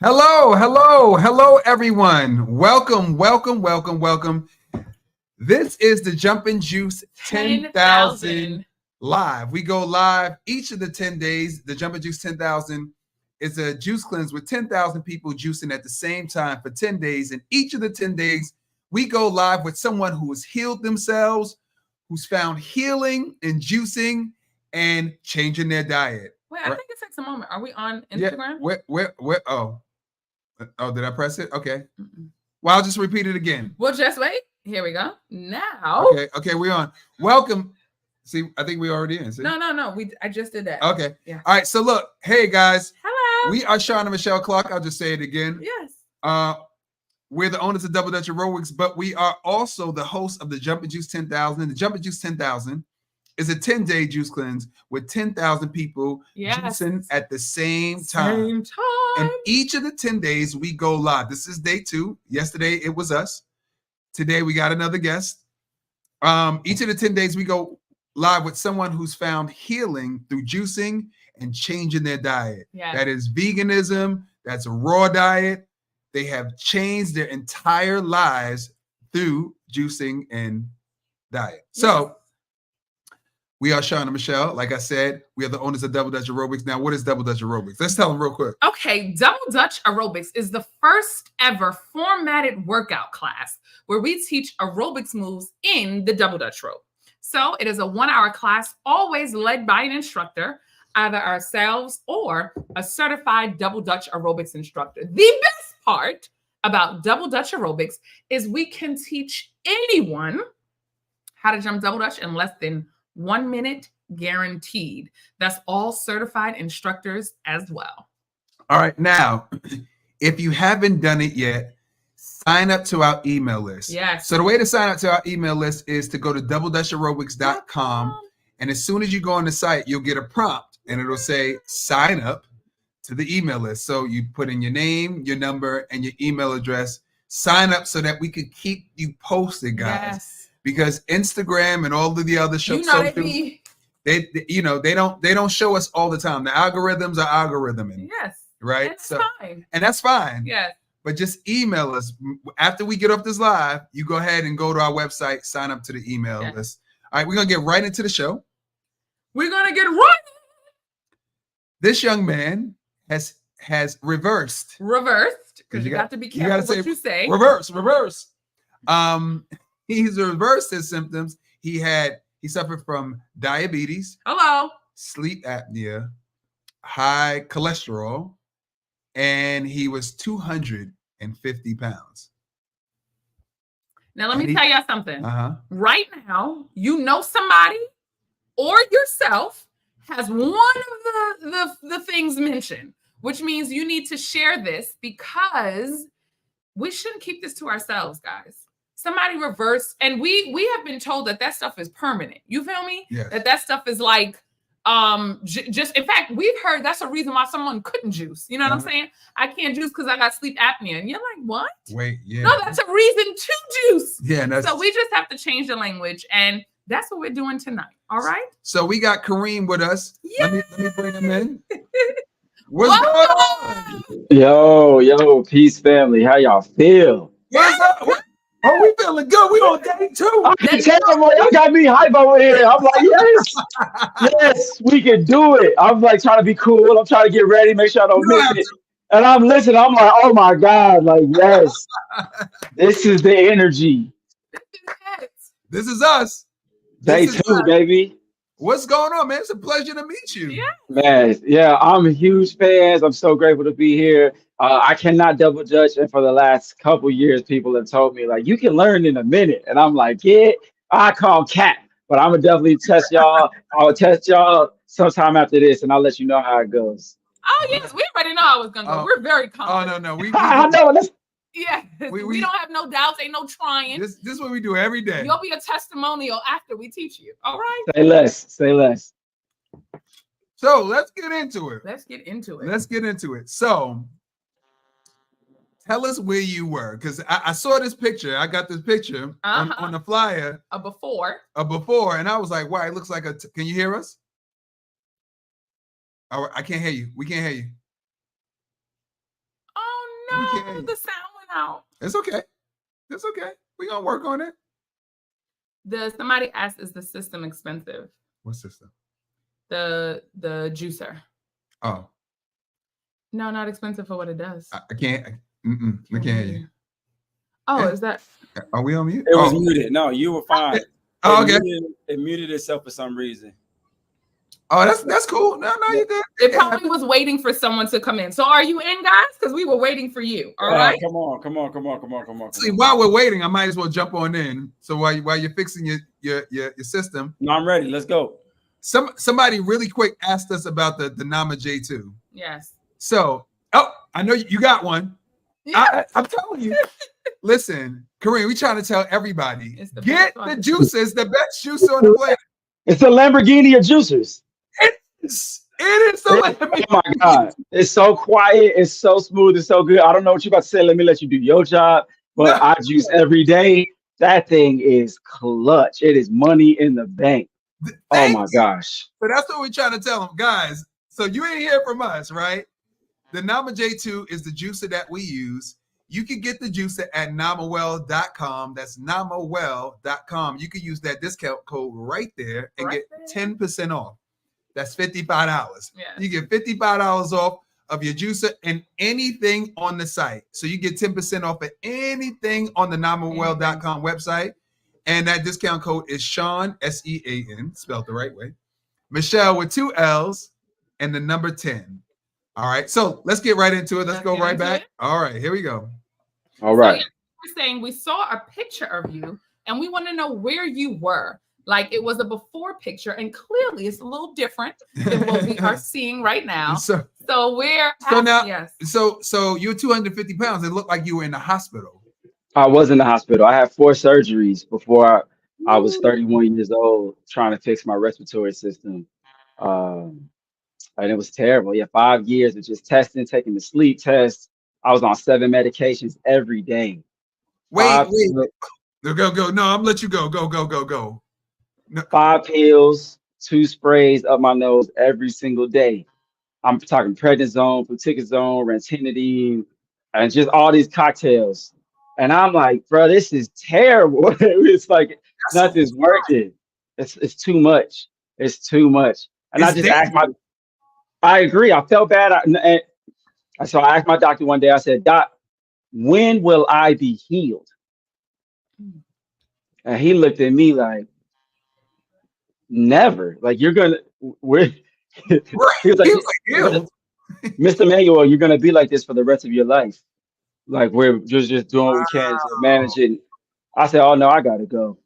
Hello, everyone. Welcome. This is the Jump and Juice 10,000 live. We go live each of the 10 days. The Jump and Juice 10,000 is a juice cleanse with 10,000 people juicing at the same time for 10 days. And each of the 10 days, we go live with someone who has healed themselves, who's found healing in juicing and changing their diet. Wait, I think it takes a moment. Are we on Instagram? Yeah, where? Oh, did I press it? Okay. Well, I'll just repeat it again. Well, just wait. Here we go. Now. Okay, we're on. Welcome. See, I think we already in. See? No. I just did that. Okay. Yeah. All right. So look, hey guys. Hello. We are Sean and Michelle Clark. I'll just say it again. Yes. We're the owners of Double Dutch Aerobics, but we are also the host of the Jump and Juice 10,000. And the Jump and Juice 10,000 is a 10-day juice cleanse with 10,000 people juicing at the same time. And each of the 10 days we go live. This is day 2. Yesterday it was us. Today we got another guest. Each of the 10 days we go live with someone who's found healing through juicing and changing their diet. Yes. That is veganism. That's a raw diet. They have changed their entire lives through juicing and diet. So we are Sean and Michelle. Like I said, we are the owners of Double Dutch Aerobics. Now, what is Double Dutch Aerobics? Let's tell them real quick. Okay, Double Dutch Aerobics is the first ever formatted workout class where we teach aerobics moves in the Double Dutch rope. So it is a 1-hour class, always led by an instructor, either ourselves or a certified Double Dutch Aerobics instructor. The best part about Double Dutch Aerobics is we can teach anyone how to jump double dutch in less than 1 minute, guaranteed. That's all certified instructors as well. All right. Now, if you haven't done it yet, sign up to our email list. Yes. So the way to sign up to our email list is to go to doubledutchaerobics.com. And as soon as you go on the site, you'll get a prompt and it'll say sign up to the email list. So you put in your name, your number, and your email address. Sign up so that we could keep you posted, guys. Yes. Because Instagram and all of the other socials, they don't show us all the time. The algorithms are algorithming. Yes. Right. That's fine. And that's fine. Yes. But just email us after we get off this live. You go ahead and go to our website, sign up to the email list. All right, we're gonna get right into the show. We're gonna get right. This young man has reversed. Because you got to be careful what you say. Reverse. He's reversed his symptoms. He suffered from diabetes, sleep apnea, high cholesterol, and he was 250 pounds. Now, let me tell y'all something. Right now, you know somebody or yourself has one of the things mentioned, which means you need to share this because we shouldn't keep this to ourselves, guys. Somebody reversed, and we have been told that stuff is permanent. You feel me? Yes. That stuff is like just. In fact, we've heard that's a reason why someone couldn't juice. You know what I'm saying? I can't juice because I got sleep apnea, and you're like, what? Wait, yeah. No, that's a reason to juice. Yeah. So we just have to change the language, and that's what we're doing tonight. All right. So we got Kareem with us. Yes. Let me bring him in. What's going on? Yo, peace family. How y'all feel? What's up? Oh, we feeling good. We on day 2. I can tell y'all got me hype over here. I'm like, yes, we can do it. I'm like trying to be cool. I'm trying to get ready, make sure I don't miss it. And I'm listening. I'm like, oh my God, like, yes, this is the energy. This is us. Day 2, baby. What's going on, man? It's a pleasure to meet you. Yeah. Man, I'm huge fans. I'm so grateful to be here. I cannot double dutch, and for the last couple years, people have told me like you can learn in a minute, and I'm like, I call cat, but I'm gonna definitely test y'all. I'll test y'all sometime after this, and I'll let you know how it goes. Oh yes, we already know how it's gonna go. We're very confident. Oh no, I know. We don't have no doubts, ain't no trying. This is what we do every day. You'll be a testimonial after we teach you. All right. Say less. So let's get into it. Let's get into it. So tell us where you were, because I saw this picture. I got this picture on the flyer. A before, and I was like, wow, it looks like can you hear us? Oh, I can't hear you. We can't hear you. Oh We can't hear you. The sound went out. It's okay. It's okay. We're gonna work on it. Somebody asked, is the system expensive? What system? The juicer. Oh. No, not expensive for what it does. I can't. We can't hear you. Oh, is that? Are we on mute? It was muted. No, you were fine. Oh, okay. It muted itself for some reason. Oh, that's cool. No, you're good. It probably was waiting for someone to come in. So are you in, guys? Because we were waiting for you. All right. Come on. See, while we're waiting, I might as well jump on in. So while you're fixing your system. No, I'm ready. Let's go. Somebody really quick asked us about the Nama J2. Yes. So, I know you got one. Yeah. I'm telling you. Listen, Kareem, we trying to tell everybody, get the juices, the best juice on the planet. It's a Lamborghini of juicers. It is the Lamborghini. Oh my God. It's so quiet. It's so smooth. It's so good. I don't know what you're about to say. Let me let you do your job. But I juice every day. That thing is clutch. It is money in the bank. Oh my gosh. So that's what we're trying to tell them, guys. So you ain't hear from us, right? The Nama J2 is the juicer that we use. You can get the juicer at namawell.com. That's namawell.com. You can use that discount code right there and get 10% off. That's $55. Yeah. You get $55 off of your juicer and anything on the site. So you get 10% off of anything on the namawell.com website. And that discount code is Sean, S-E-A-N, spelled the right way. Michelle with 2 L's and the number 10. All right, so let's get right into it. Let's go right back. All right, here we go. All right. So, we're saying we saw a picture of you and we want to know where you were. Like it was a before picture, and clearly it's a little different than what we are seeing right now. So you're 250 pounds. It looked like you were in the hospital. I was in the hospital. I had 4 surgeries before I was 31 years old, trying to fix my respiratory system. And it was terrible. Yeah, 5 years of just testing, taking the sleep test. I was on 7 medications every day. Wait. Go. No, I'm let you go. Go. No. 5 pills, 2 sprays up my nose every single day. I'm talking prednisone, fluticasone, ranitidine, and just all these cocktails. And I'm like, bro, this is terrible. It's like nothing's working. It's too much. It's too much. And I just asked I agree. I felt bad. So I asked my doctor one day, I said, Doc, when will I be healed? And he looked at me like, never. Like, you're going to, he was like, Mr. Manuel, you're going to be like this for the rest of your life. Like, we're just doing what we can to manage it. I said, oh, no, I got to go.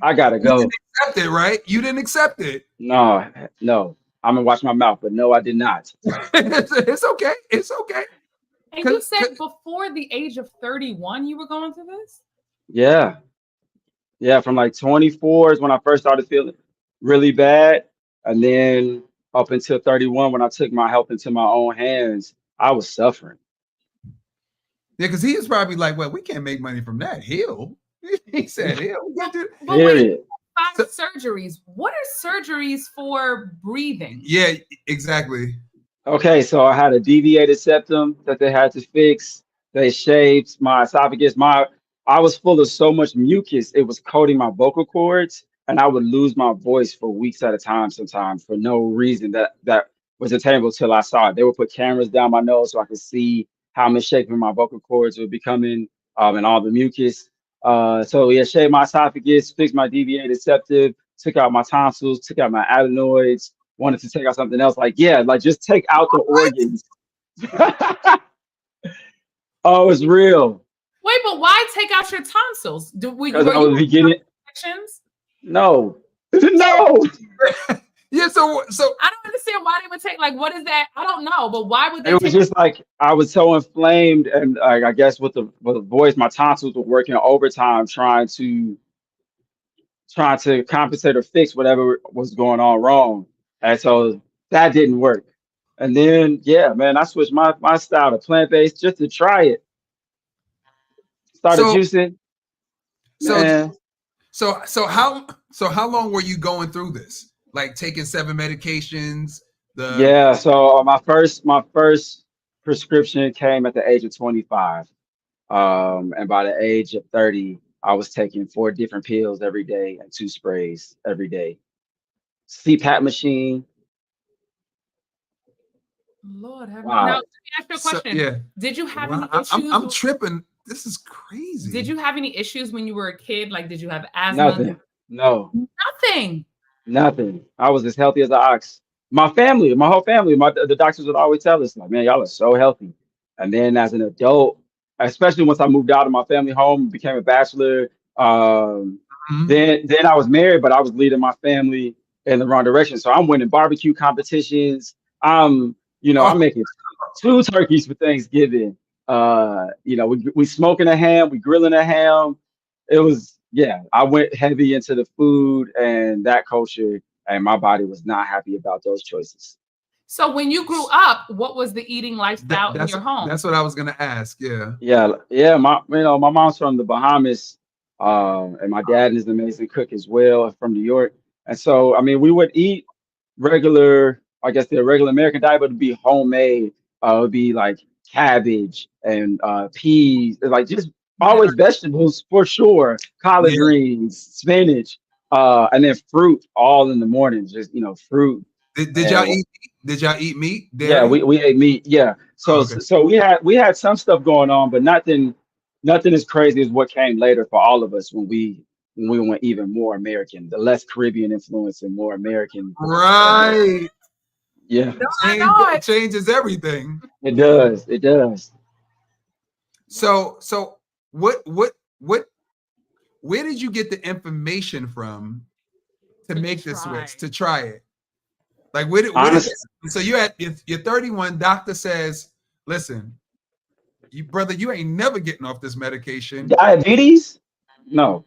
I got to go. You didn't accept it, right? You didn't accept it. No. I'm gonna watch my mouth, but no, I did not. It's okay. It's okay. And you said before the age of 31, you were going through this? Yeah. From like 24 is when I first started feeling really bad. And then up until 31, when I took my health into my own hands, I was suffering. Yeah, because he was probably like, well, we can't make money from that. Heal. He said heal. Period. 5 surgeries. What are surgeries for breathing? Yeah, exactly. Okay, so I had a deviated septum that they had to fix. They shaved my esophagus. I was full of so much mucus, it was coating my vocal cords, and I would lose my voice for weeks at a time sometimes for no reason that was attainable till I saw it. They would put cameras down my nose so I could see how misshapen my vocal cords were becoming, and all the mucus. So yeah, shaved my esophagus, fixed my deviated septum, took out my tonsils, took out my adenoids, wanted to take out something else. Like just take out the organs. Oh, it's real. Wait, but why take out your tonsils? Because I was beginning. No. Yeah, so I don't understand why they would take, like, what is that? I don't know, but why would they? It was just like I was so inflamed, and I guess with the voice, my tonsils were working overtime trying to compensate or fix whatever was going on wrong, and so that didn't work. And then I switched my style to plant-based just to try it. Started juicing. So how long were you going through this? Like taking 7 medications? So my first prescription came at the age of 25. And by the age of 30, I was taking 4 different pills every day and 2 sprays every day. CPAP machine. Lord have mercy. Wow. Now, let me ask you a question. yeah. Did you have Wow, any issues? I'm tripping. This is crazy. Did you have any issues when you were a kid? Like, did you have asthma? Nothing. No, Nothing. nothing. I was as healthy as an ox. My family, my whole family, the doctors would always tell us, like, man, y'all are so healthy. And then as an adult, especially once I moved out of my family home, became a bachelor, Mhm. then I was married, but I was leading my family in the wrong direction. So I'm winning barbecue competitions. I'm Oh, making 2 turkeys for Thanksgiving. We smoking a ham, we grilling a ham. It was, yeah, I went heavy into the food and that culture, and my body was not happy about those choices. So when you grew up, what was the eating lifestyle in your home? that's what I was gonna ask. Yeah. Yeah, my mom's from the Bahamas, and my dad is an amazing cook as well from New York. And so, I mean, we would eat regular, I guess the regular American diet, but it'd be homemade. It would be like cabbage and peas, like just Yeah. always vegetables for sure, collard Yeah. greens, spinach, and then fruit all in the morning. Just fruit. Did y'all eat? Did y'all eat meat? Yeah, Dairy? we ate meat. Yeah. So Oh, okay. so we had some stuff going on, but nothing as crazy as what came later for all of us when we went even more American, the less Caribbean influence and more American. Right. Yeah, I know It it. changes everything. it does. It does. So what where did you get the information from to make the switch, to try it? Like where did Honestly, so you're 31, doctor says, listen, brother, you ain't never getting off this medication. diabetes? No.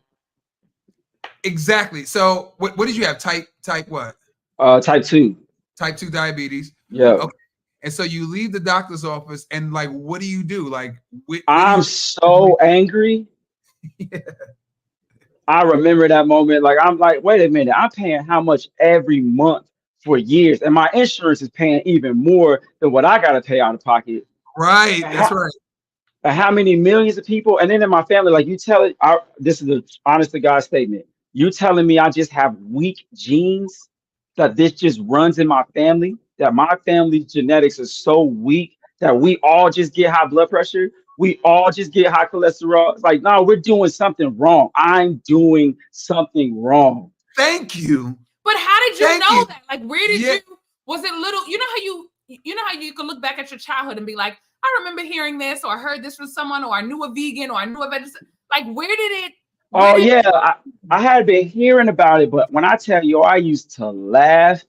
Exactly. So what did you have? Type what? Type 2. Type 2 diabetes. Yeah. Okay. And so you leave the doctor's office and like what do you do? Like I'm so angry. Yeah. I remember that moment. Like, I'm like, wait a minute, I'm paying how much every month for years, and my insurance is paying even more than what I gotta pay out of pocket. Right. And That's how, right. and how many millions of people, and then in my family, like you tell it, this is the honest to God statement. You telling me I just have weak genes, that this just runs in my family, that my family's genetics is so weak that we all just get high blood pressure, we all just get high cholesterol. It's like, no, we're doing something wrong. I'm doing something wrong. Thank you. But how did you Thank know you. that? Like, where did Yeah. you? Was it little? You know how you can look back at your childhood and be like, I remember hearing this, or I heard this from someone, or I knew a vegan, or I knew a vegetarian. Like, where did it? Oh yeah, I had been hearing about it, but when I tell you, I used to laugh.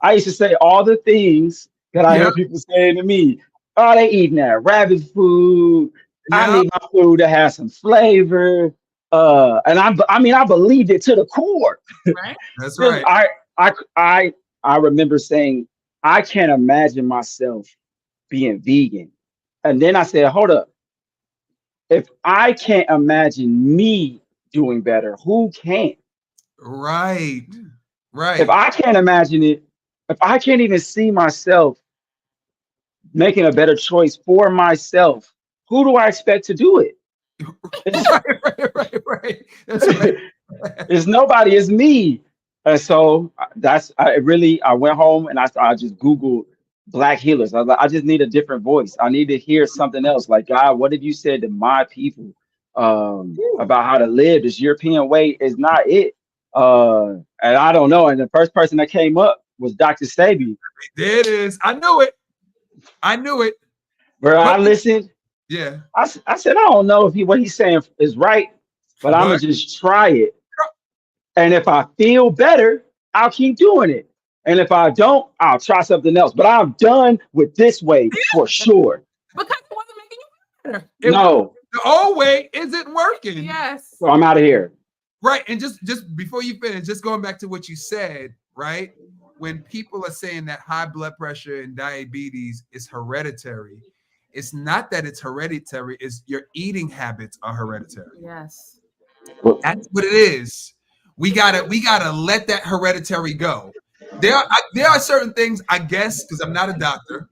I used to say all the things that I Yeah. hear people saying to me. Oh, they eating that rabbit food. I Yeah. need my food to have some flavor. And I believed it to the core. Right? That's right. I remember saying, I can't imagine myself being vegan. And then I said, hold up. If I can't imagine me doing better, who can? Right. If Right. I can't imagine it, if I can't even see myself making a better choice for myself, who do I expect to do it? Right. That's right. It's nobody, it's me. And so I went home and I just Googled Black healers. I was like, I just need a different voice. I need to hear something else. Like, God, what have you said to my people about how to live? This European way is not it. And I don't know. And the first person that came up was Dr. Sabi. There it is. I knew it. Where I But- listened. Yeah. I said, I don't know if what he's saying is right, but I'm gonna just try it. And if I feel better, I'll keep doing it. And if I don't, I'll try something else. But I'm done with this way for sure. Because it wasn't making you better. No. The old way isn't working. Yes. So I'm out of here. Right. And just before you finish, just going back to what you said, right? When people are saying that high blood pressure and diabetes is hereditary, it's not that it's hereditary, it's your eating habits are hereditary. Yes. That's what it is. We gotta let that hereditary go. There are certain things, I guess, because I'm not a doctor,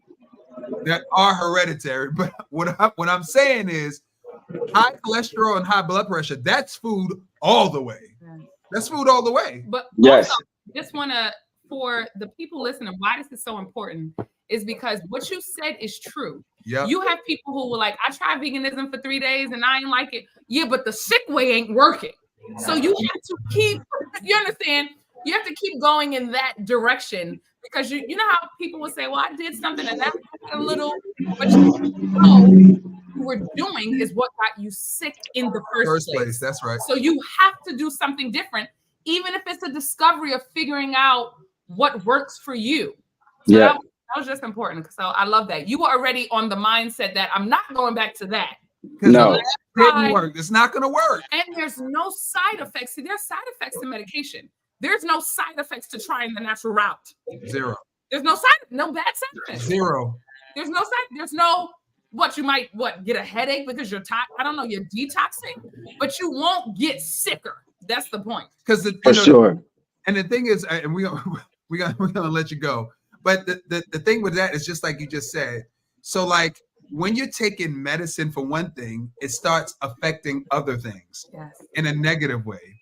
that are hereditary. But what I'm saying is high cholesterol and high blood pressure, that's food all the way. That's food all the way. But Yes. also, just want to, for the people listening, why this is so important is because what you said is true. Yep. You have people who were like, I tried veganism for 3 days and I ain't like it. Yeah, but the sick way ain't working. So you have to keep, you understand? You have to keep going in that direction because you know how people will say, well, I did something and that a little, but you know you were doing is what got you sick in the first place. That's right. So you have to do something different, even if it's a discovery of figuring out what works for you. So Yeah. that was just important. So I love that. You were already on the mindset that I'm not going back to that. No. It didn't work. It's not going to work. And there's no side effects. See, there's side effects to medication. There's no side effects to trying the natural route. Zero. There's no bad side effects. Zero. There's no you might get a headache because you're tired. I don't know, you're detoxing, but you won't get sicker. That's the point. Because sure. And the thing is, and we're gonna let you go. But the thing with that is just like you just said. So like when you're taking medicine for one thing, it starts affecting other things in a negative way.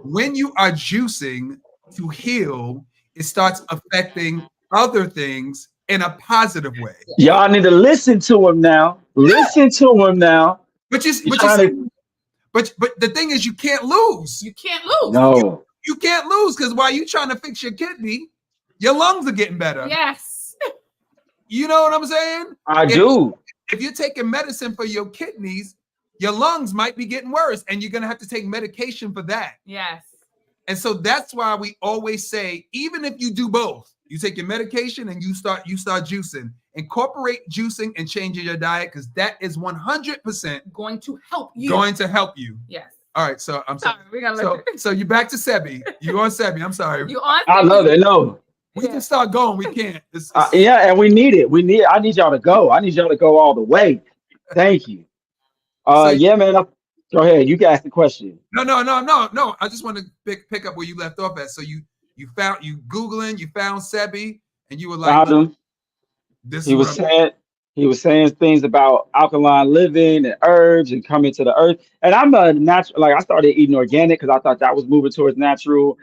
When you are juicing to heal, it starts affecting other things in a positive way. Y'all need to listen to him now. Listen to him now. But the thing is, you can't lose. You can't lose. No. You can't lose because while you're trying to fix your kidney, your lungs are getting better. Yes. You know what I'm saying? I do. If you're taking medicine for your kidneys, your lungs might be getting worse, and you're gonna have to take medication for that. Yes. And so that's why we always say, even if you do both, you take your medication and you start juicing, incorporate juicing and changing your diet because that is 100% going to help you. Yes. All right. So I'm sorry. So you're back to Sebi. You on Sebi? I'm sorry. You on? I love it. No. We can start going. We can't. Yeah, and we need it. I need y'all to go. I need y'all to go all the way. Thank you. Yeah, man. Go ahead. You asked the question. No. I just want to pick up where you left off at. So you Googling, you found Sebi, and you were like, found him. He was saying things about alkaline living and herbs and coming to the earth. And I'm a natural, like I started eating organic because I thought that was moving towards natural.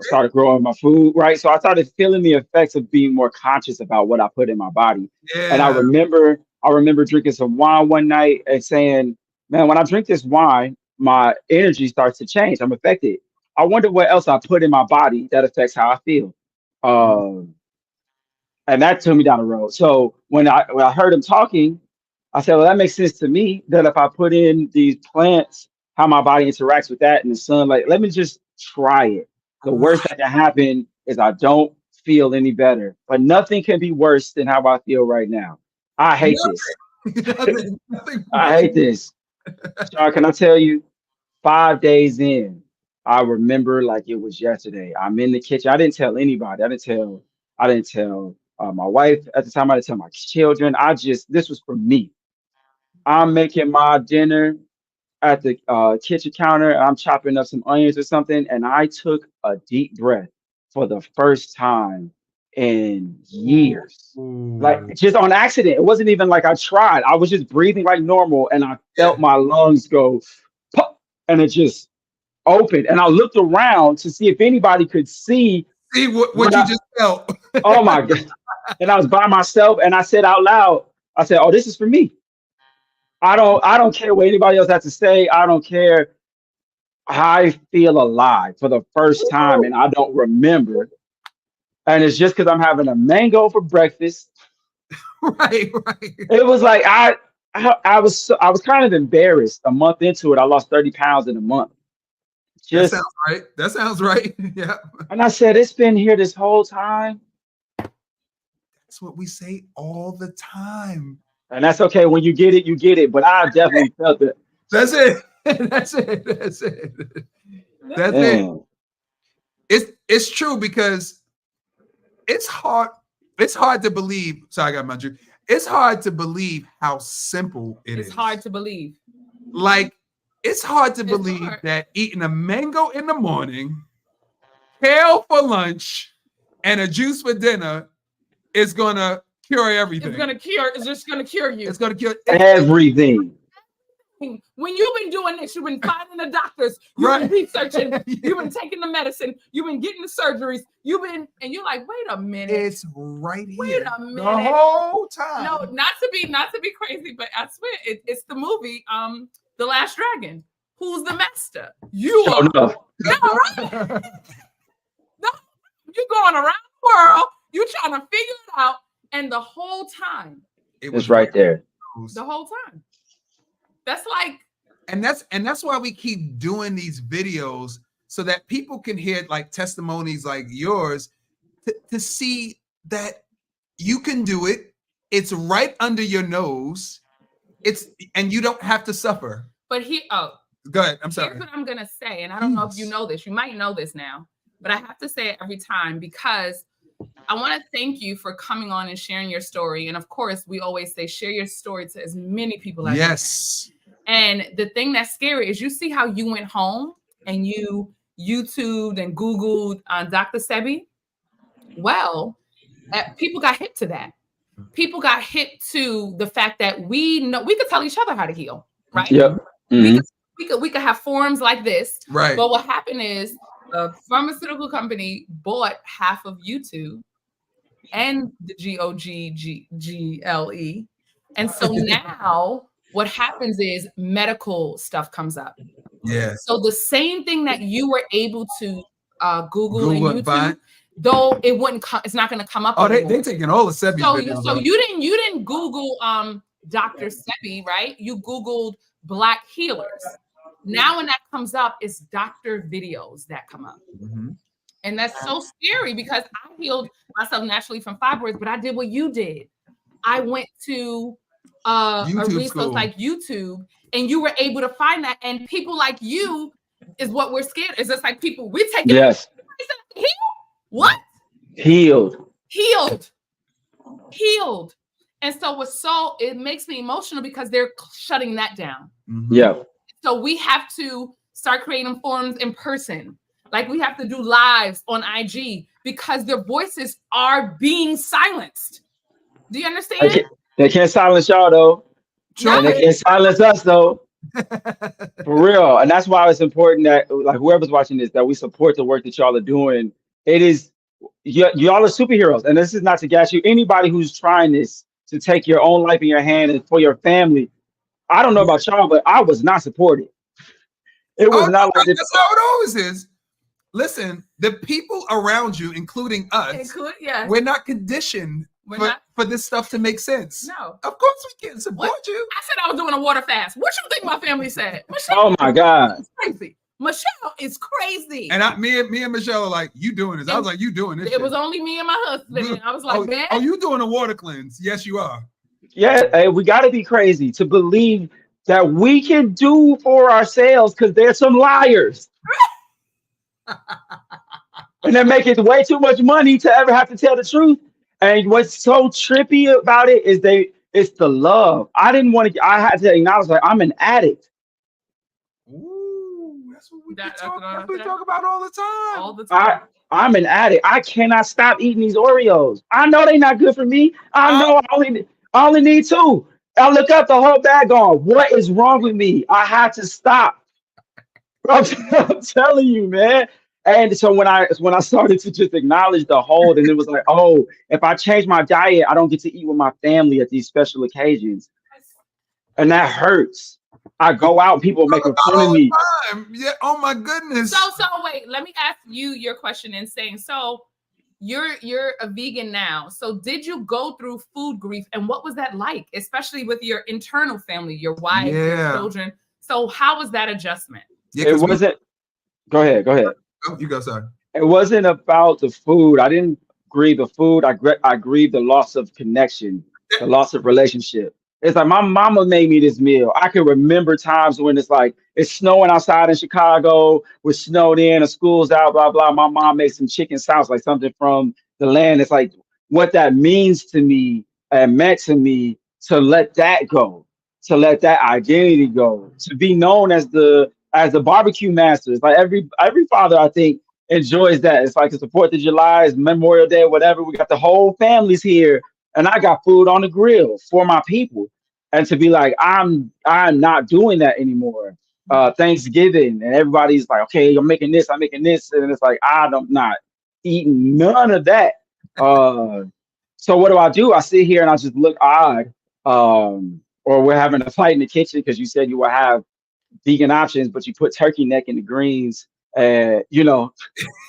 Started growing my food, right? So I started feeling the effects of being more conscious about what I put in my body. Yeah. And I remember drinking some wine one night and saying, man, when I drink this wine, my energy starts to change. I'm affected. I wonder what else I put in my body that affects how I feel. And that took me down the road. So when I heard him talking, I said, well, that makes sense to me that if I put in these plants, how my body interacts with that in the sunlight, let me just try it. The worst that can happen is I don't feel any better, but nothing can be worse than how I feel right now. I hate this. I hate this. Sean, can I tell you, 5 days in, I remember like it was yesterday. I'm in the kitchen. I didn't tell anybody. I didn't tell my wife at the time. I didn't tell my children. This was for me. I'm making my dinner at the kitchen counter. And I'm chopping up some onions or something. And I took a deep breath for the first time in years. Like just on accident. It wasn't even like I tried. I was just breathing like normal. And I felt my lungs go pop, and it just opened. And I looked around to see if anybody could see what you just felt. Oh my God. And I was by myself and I said out loud, I said, oh, this is for me. I don't care what anybody else has to say. I don't care. I feel alive for the first time and I don't remember. And it's just because I'm having a mango for breakfast. Right. It was like I was kind of embarrassed. A month into it, I lost 30 pounds in a month. That sounds right. Yeah. And I said, it's been here this whole time. That's what we say all the time. And that's okay. When you get it, you get it. But I definitely felt it. That's it. That's it. It's true because it's hard to believe. Sorry, I got my drink. It's hard to believe how simple it is. It's hard to believe. Like, it's hard to believe that eating a mango in the morning, kale for lunch, and a juice for dinner is gonna cure everything. It's just gonna cure you. It's gonna cure everything. When you've been doing this, you've been finding the doctors, you've been researching, you've been taking the medicine, you've been getting the surgeries, and you're like, wait a minute. It's right here. Wait a minute. The whole time. No, not to be crazy, but I swear it's the movie, The Last Dragon. Who's the master? You are. No, right? No, you're going around the world, you're trying to figure it out, and the whole time. It was right there. The whole time. That's like, and that's why we keep doing these videos so that people can hear like testimonies like yours to see that you can do it. It's right under your nose. And you don't have to suffer. But go ahead. I'm sorry. Here's what I'm gonna say, and I don't know if you know this. You might know this now, but I have to say it every time because I want to thank you for coming on and sharing your story. And of course, we always say share your story to as many people as you can. And the thing that's scary is you see how you went home and you YouTubed and Googled Dr. Sebi. Well, people got hip to that. People got hip to the fact that we could tell each other how to heal, right? Yep. Mm-hmm. We could have forums like this, right? But what happened is a pharmaceutical company bought half of YouTube and the GOGGLE. And so now what happens is medical stuff comes up. Yeah. So the same thing that you were able to Google and YouTube, though it wouldn't come, it's not going to come up. Oh, they're taking all the Sebi videos. So you didn't Google Dr. Sebi, right? You Googled Black healers. Now when that comes up, it's doctor videos that come up. Mm-hmm. And that's so scary because I healed myself naturally from fibroids, but I did what you did. I went to a resource like YouTube, and you were able to find that. And people like you is what we're scared. It's just like people, we're taking what? Healed. And so it makes me emotional because they're shutting that down. Mm-hmm. Yeah. So we have to start creating forums in person. Like we have to do lives on IG because their voices are being silenced. Do you understand? They can't silence y'all though. And they can't silence us though. For real. And that's why it's important that like whoever's watching this, that we support the work that y'all are doing. It is y'all are superheroes. And this is not to gas you. Anybody who's trying this to take your own life in your hand and for your family. I don't know about y'all, but I was not supported. It was not like this. That's how it always is. Listen, the people around you, including us, we're not conditioned for this stuff to make sense. No. Of course we can't support you. I said I was doing a water fast. What you think my family said? Michelle, oh my God. It's crazy. Michelle is crazy. And me and Michelle are like, you doing this. I was like, you doing this. It was only me and my husband. And I was like, man. Oh, you doing a water cleanse? Yes, you are. Yeah, hey, we got to be crazy to believe that we can do for ourselves because there's some liars. And they're making way too much money to ever have to tell the truth. And what's so trippy about it is it's the love. I had to acknowledge that I'm an addict. Ooh, that's what we talk about all the time. All the time. I'm an addict. I cannot stop eating these Oreos. I know they're not good for me. I know I only need 2. I look up the whole bag going, what is wrong with me? I had to stop. I'm telling you, man. And so when I started to just acknowledge the hold, and it was like, oh, if I change my diet, I don't get to eat with my family at these special occasions. And that hurts. I go out and people make fun of me. Yeah. Oh my goodness. So wait, let me ask you your question and saying, so you're a vegan now. So did you go through food grief, and what was that like, especially with your internal family, your wife, your children? So how was that adjustment? Yeah, it wasn't. Go ahead. Oh, you go, sorry. It wasn't about the food. I didn't grieve the food. I grieved the loss of connection, the loss of relationship. It's like my mama made me this meal. I can remember times when it's like it's snowing outside in Chicago, we're snowed in, the school's out, blah, blah. My mom made some chicken sauce, like something from the land. It's like what that means to me and meant to me to let that go, to let that identity go, to be known as the barbecue master. It's like every father, I think, enjoys that. It's like it's the 4th of July, it's Memorial Day, whatever. We got the whole families here. and I got food on the grill for my people. And to be like, I'm not doing that anymore. Thanksgiving, and everybody's like, okay, I'm making this, and it's like I'm not eating none of that. So what do? I sit here and I just look odd. Or we're having a fight in the kitchen because you said you will have vegan options, but you put turkey neck in the greens. You know,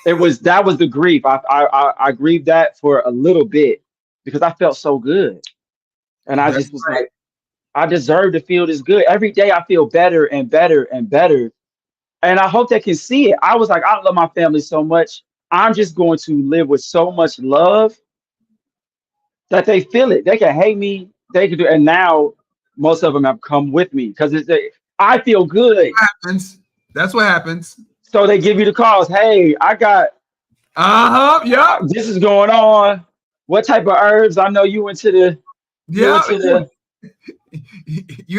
that was the grief. I grieved that for a little bit because I felt so good, and I That's just was like, I deserve to feel this good. Every day I feel better and better and better, and I hope they can see it. I was like, I love my family so much. I'm just going to live with so much love that they feel it. They can hate me. They can do, and now most of them have come with me because I feel good. happens. That's what happens. So they give you the calls. Hey, I got Yeah. this is going on. What type of herbs? I know you into the You the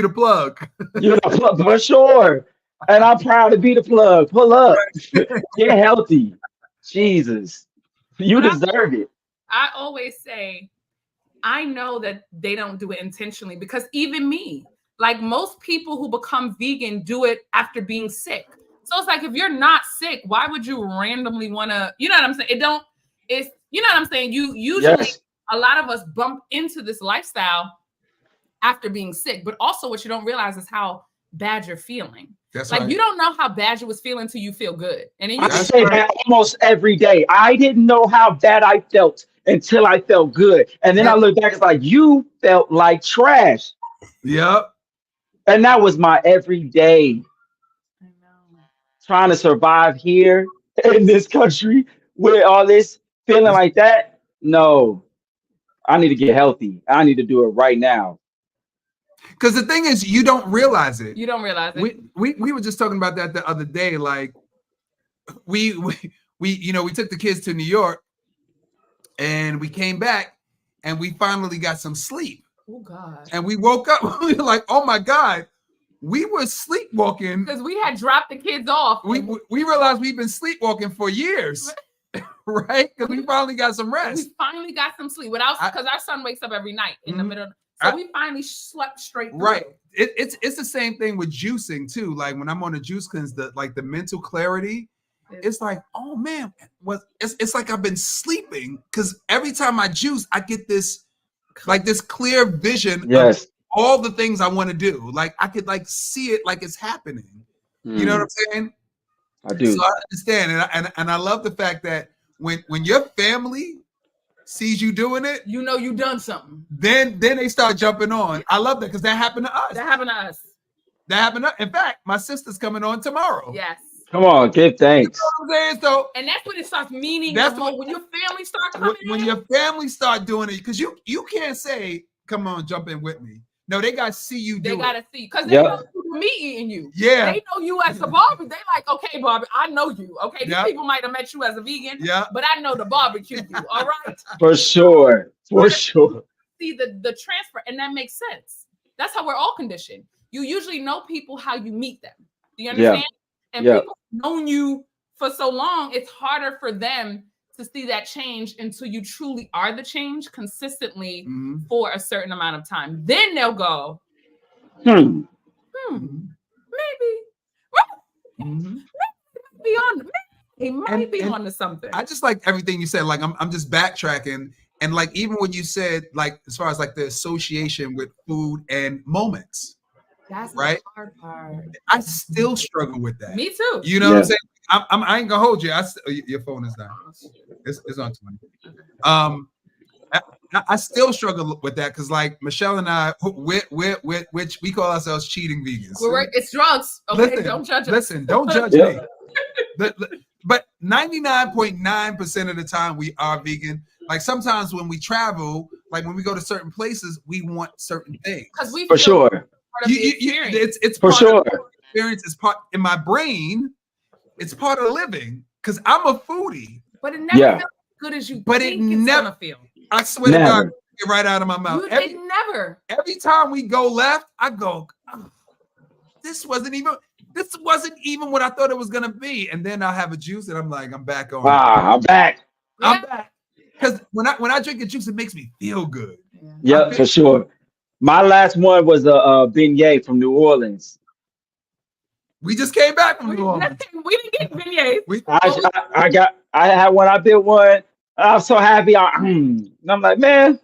plug. you're the plug for sure. And I'm proud to be the plug. Pull up. Get healthy. Jesus. You But deserve it. I always say, I know that they don't do it intentionally because even me, like most people who become vegan do it after being sick. So it's like, if you're not sick, why would you randomly want to, you know what I'm saying? You know what I'm saying? You usually, a lot of us bump into this lifestyle after being sick, but also what you don't realize is how bad you're feeling. That's like right. You don't know how bad you was feeling till you feel good. And then I say that almost every day. I didn't know how bad I felt until I felt good. And then I look back, it's like, you felt like trash. Yep. And that was my everyday. Trying to survive here in this country with all this feeling like that. No, I need to get healthy. I need to do it right now. Because the thing is, you don't realize it. You don't realize it. We were just talking about that the other day. Like we took the kids to New York and we came back and we finally got some sleep. Oh God. And we woke up, we were like, oh my God. We were sleepwalking because we had dropped the kids off. We realized we've been sleepwalking for years, right? Because we finally got some rest. We finally got some sleep because our son wakes up every night in the middle. So we finally slept straight through. Right. It's the same thing with juicing too. Like when I'm on a juice cleanse, the mental clarity, it's like, oh man, it's like I've been sleeping because every time I juice, I get this clear vision. Yes. All the things I want to do, like I could see it like it's happening. You know what I'm saying? I do. So I understand, and I love the fact that when your family sees you doing it, you know you done something. Then they start jumping on. I love that because that happened to us. That happened to us. In fact, my sister's coming on tomorrow. Yes. Come on, give thanks. You know what I'm saying? So, and that's when it starts meaning. That's when your family start coming. When your family start doing it, because you can't say, "Come on, jump in with me." No, they gotta see you do it. They gotta see because they know me eating you. Yeah, they know you as a barbecue. They like, okay, Barbie, I know you. Okay, these people might have met you as a vegan. Yeah, but I know the barbecue you. All right, for sure, for sure. See the transfer, and that makes sense. That's how we're all conditioned. You usually know people how you meet them. Do you understand? And people known you for so long, it's harder for them to see that change until you truly are the change consistently for a certain amount of time. Then they'll go, maybe he might be on to something. I just like everything you said. Like I'm just backtracking, and like even when you said like as far as like the association with food and moments. That's right. The hard part. I still struggle with that. Me too. You know what I'm saying? I ain't gonna hold you. Your phone is down. It's on 20. I still struggle with that because like Michelle and I, which we call ourselves cheating vegans. It's drugs. Okay, don't judge us. Listen, don't judge me. But 99.9% of the time we are vegan. Like sometimes when we travel, like when we go to certain places, we want certain things. Because we for sure. It's for part sure. of the experience. It's part in my brain. It's part of living because I'm a foodie. But it never feels as good as you. But think it never feel. I swear to God, get right out of my mouth. Never. Every time we go left, I go, oh, this wasn't even what I thought it was gonna be. And then I'll have a juice and I'm like, I'm back on. I'm back. I'm back. because when I drink the juice, it makes me feel good. Yep, for sure. My last one was a beignet from New Orleans. We just came back from We New Orleans. didn't get beignets. I had one. I built one. I was so happy. And I'm like, man,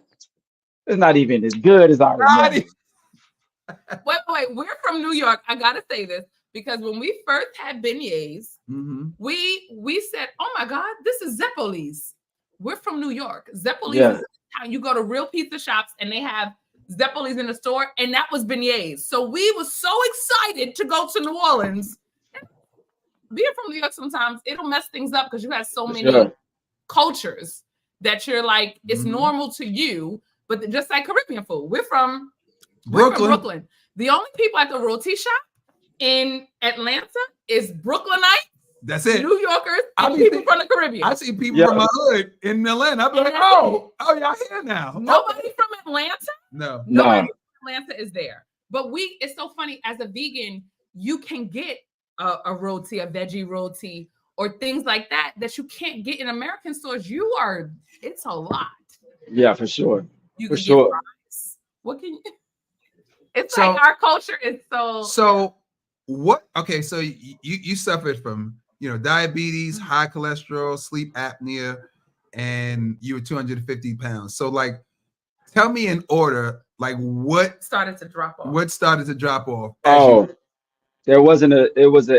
it's not even as good as I remember. Wait. We're from New York. I gotta say this because when we first had beignets, we said, "Oh my God, this is Zeppoli's." We're from New York. Zeppoli's is how you go to real pizza shops and they have Zeppoli's in the store, and that was beignets. So we were so excited to go to New Orleans. Being from New York, sometimes it'll mess things up because you have so many cultures that you're like, it's normal to you, but just like Caribbean food. We're from Brooklyn. The only people at the roti shop in Atlanta is Brooklynites. That's it. New Yorkers and people from the Caribbean. I see people from my hood in Atlanta. I'm like, oh, y'all here now. Nobody from Atlanta? No. Nobody from Atlanta is there. But it's so funny, as a vegan, you can get a roti, a veggie roti, or things like that you can't get in American stores. It's a lot. Yeah, for sure. You can get rice. What can you? It's like our culture is so. So what? Okay, so you suffered from diabetes, high cholesterol, sleep apnea, and you were 250 pounds. So like, tell me in order, like what started to drop off. What started to drop off? It was an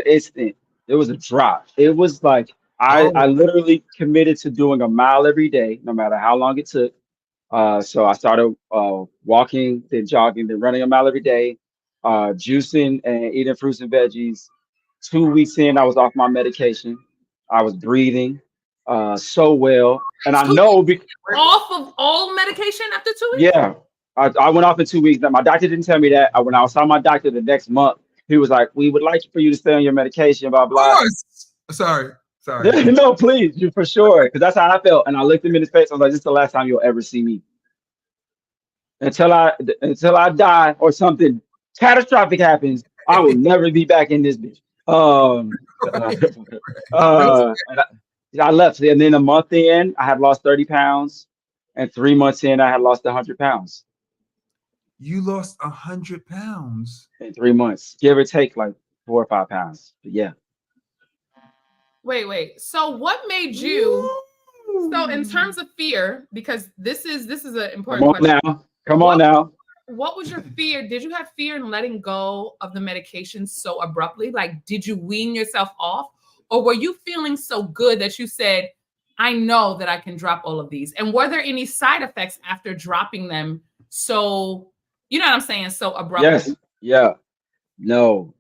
instant. It was a drop. It was like I literally committed to doing a mile every day, no matter how long it took. So I started walking, then jogging, then running a mile every day, juicing and eating fruits and veggies. 2 weeks in, I was off my medication. I was breathing so well. And I know off of all medication after 2 weeks? Yeah. I went off in 2 weeks. Now, my doctor didn't tell me that. When I saw my doctor the next month, he was like, we would like for you to stay on your medication, blah, blah. Sorry. No, please, you for sure. Because that's how I felt. And I looked him in his face. I was like, this is the last time you'll ever see me. Until I die or something catastrophic happens, I will never be back in this bitch. I left. And then a month in, I had lost 30 pounds. And 3 months in, I had lost 100 pounds. You lost 100 pounds in 3 months, give or take like 4 or 5 pounds. But yeah. Wait. So what made you? So in terms of fear, because this is an important question. Come on now. What was your fear? Did you have fear in letting go of the medication so abruptly? Like, did you wean yourself off, or were you feeling so good that you said, I know that I can drop all of these? And were there any side effects after dropping them? So, you know what I'm saying? So abruptly. Yes. Yeah. No.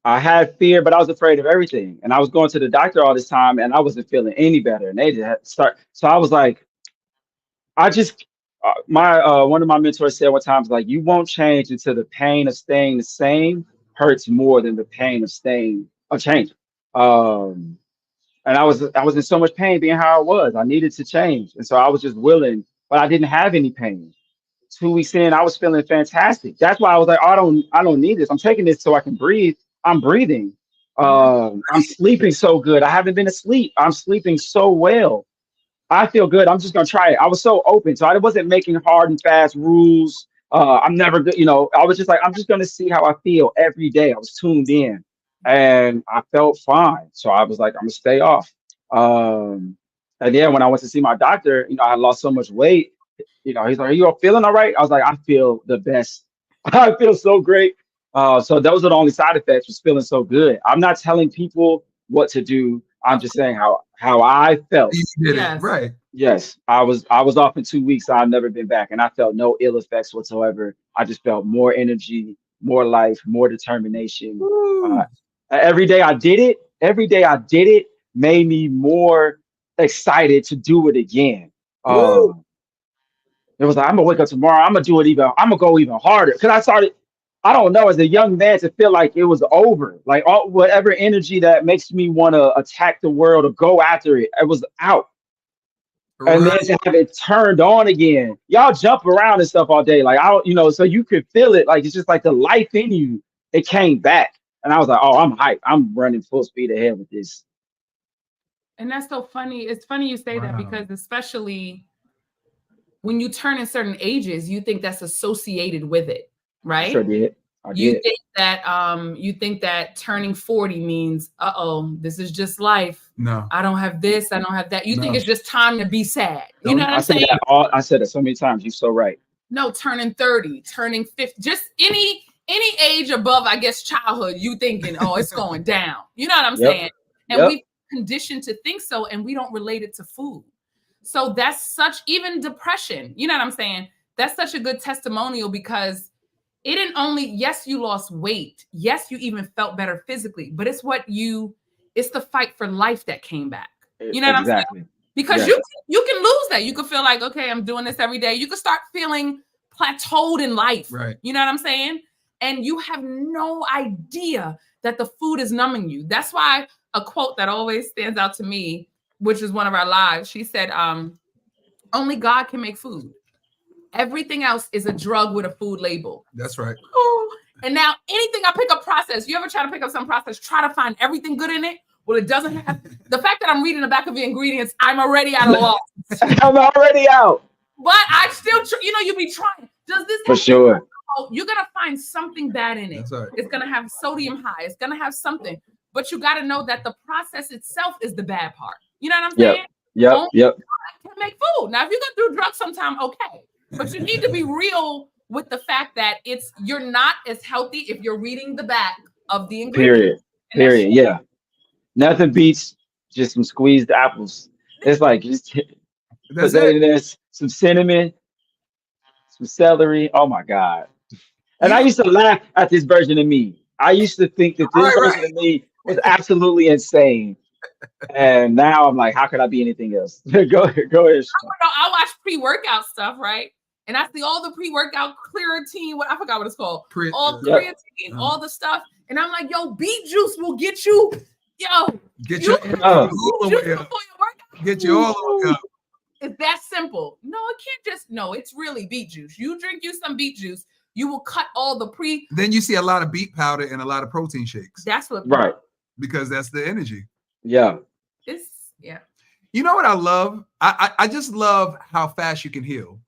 I had fear, but I was afraid of everything. And I was going to the doctor all this time and I wasn't feeling any better. And they just had to start. So I was like, one of my mentors said one time, like, you won't change until the pain of staying the same hurts more than the pain of changing. And I was in so much pain being how I was. I needed to change. And so I was just willing, but I didn't have any pain. 2 weeks in, I was feeling fantastic. That's why I was like, I don't need this. I'm taking this so I can breathe. I'm breathing. I'm sleeping so good. I haven't been asleep. I'm sleeping so well. I feel good. I'm just gonna try it. I was so open. So I wasn't making hard and fast rules. I'm never good, I was just like, I'm just gonna see how I feel every day. I was tuned in and I felt fine. So I was like, I'm gonna stay off. And yeah, when I went to see my doctor, I had lost so much weight. He's like, are you all feeling all right? I was like, I feel the best. I feel so great. So those are the only side effects, was feeling so good. I'm not telling people what to do. I'm just saying how I felt. You did it, right? Yes, I was off in 2 weeks. I've never been back, and I felt no ill effects whatsoever. I just felt more energy, more life, more determination. Every day I did it made me more excited to do it again. It was like, I'm gonna wake up tomorrow. I'm gonna go even harder. Because I started, I don't know, as a young man, to feel like it was over. Like whatever energy that makes me want to attack the world or go after it, it was out. Right. And then to have it turned on again. Y'all jump around and stuff all day. Like, so you could feel it. Like, it's just like the life in you, it came back. And I was like, oh, I'm hyped. I'm running full speed ahead with this. And that's so funny. It's funny you say that because especially when you turn in certain ages, you think that's associated with it, right? I sure did. You think that turning 40 means, this is just life. No. I don't have this, I don't have that. You think it's just time to be sad. You know what I'm saying? I said it so many times. You're so right. No, turning 30, turning 50, just any age above, I guess, childhood, you thinking, it's going down. You know what I'm saying? And we conditioned to think so, and we don't relate it to food. So that's such, even depression, you know what I'm saying? That's such a good testimonial because it didn't only, yes, you lost weight. Yes, you even felt better physically, but it's it's the fight for life that came back. You know what I'm saying? Because you can lose that. You can feel like, okay, I'm doing this every day. You can start feeling plateaued in life. Right. You know what I'm saying? And you have no idea that the food is numbing you. That's why a quote that always stands out to me, which is one of our lives, she said, only God can make food. Everything else is a drug with a food label. That's right. Oh, and now anything I pick up processed, you ever try to pick up some processed, try to find everything good in it? Well, it doesn't have the fact that I'm reading the back of the ingredients, I'm already out of luck. I'm already out. But I still, you be trying. Does this for sure? You're gonna find something bad in it. That's right. It's gonna have sodium high. It's gonna have something. But you got to know that the process itself is the bad part. You know what I'm saying? Yep. God can make food. Now, if you go through drugs sometime, okay. But you need to be real with the fact that you're not as healthy if you're reading the back of the ingredients. Period. Yeah. Nothing beats just some squeezed apples. It's like just put that in there, some cinnamon, some celery. Oh my God. And I used to laugh at this version of me. I used to think that this version of me was absolutely insane. And now I'm like, how could I be anything else? Go ahead. I watch pre-workout stuff, right? And I see all the pre-workout creatine, I forgot what it's called. Creatine, all the stuff. And I'm like, yo, beet juice will get you, get you all the way up. It's that simple. No, it can't just, it's really beet juice. You drink some beet juice, you will cut all the Then you see a lot of beet powder and a lot of protein shakes. That's what. Right. Because that's the energy. Yeah. You know what I love? I just love how fast you can heal.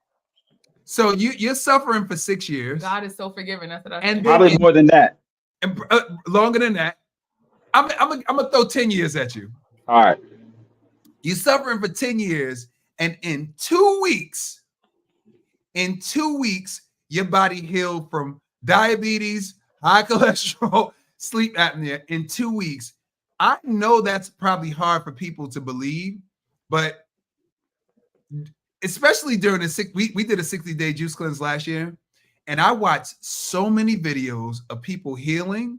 So you're suffering for 6 years. God is so forgiving. That's what I and probably more than that. And longer than that. I'm gonna throw 10 years at you. All right. You're suffering for 10 years, and in 2 weeks, your body healed from diabetes, high cholesterol, sleep apnea in 2 weeks. I know that's probably hard for people to believe, but especially during we did a 60-day juice cleanse last year, and I watched so many videos of people healing.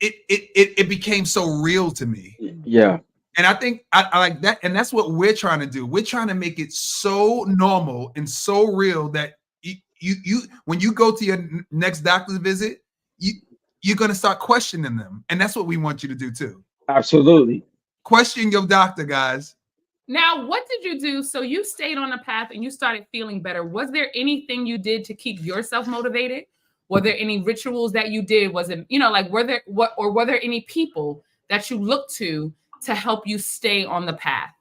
It became so real to me. Yeah. And I think I like that, and that's what we're trying to do. We're trying to make it so normal and so real that you when you go to your next doctor's visit, you're going to start questioning them. And that's what we want you to do too. Absolutely. Question your doctor, guys. Now, what did you do? So you stayed on the path and you started feeling better. Was there anything you did to keep yourself motivated? Were there any rituals that you did? Was it, were there any people that you looked to help you stay on the path?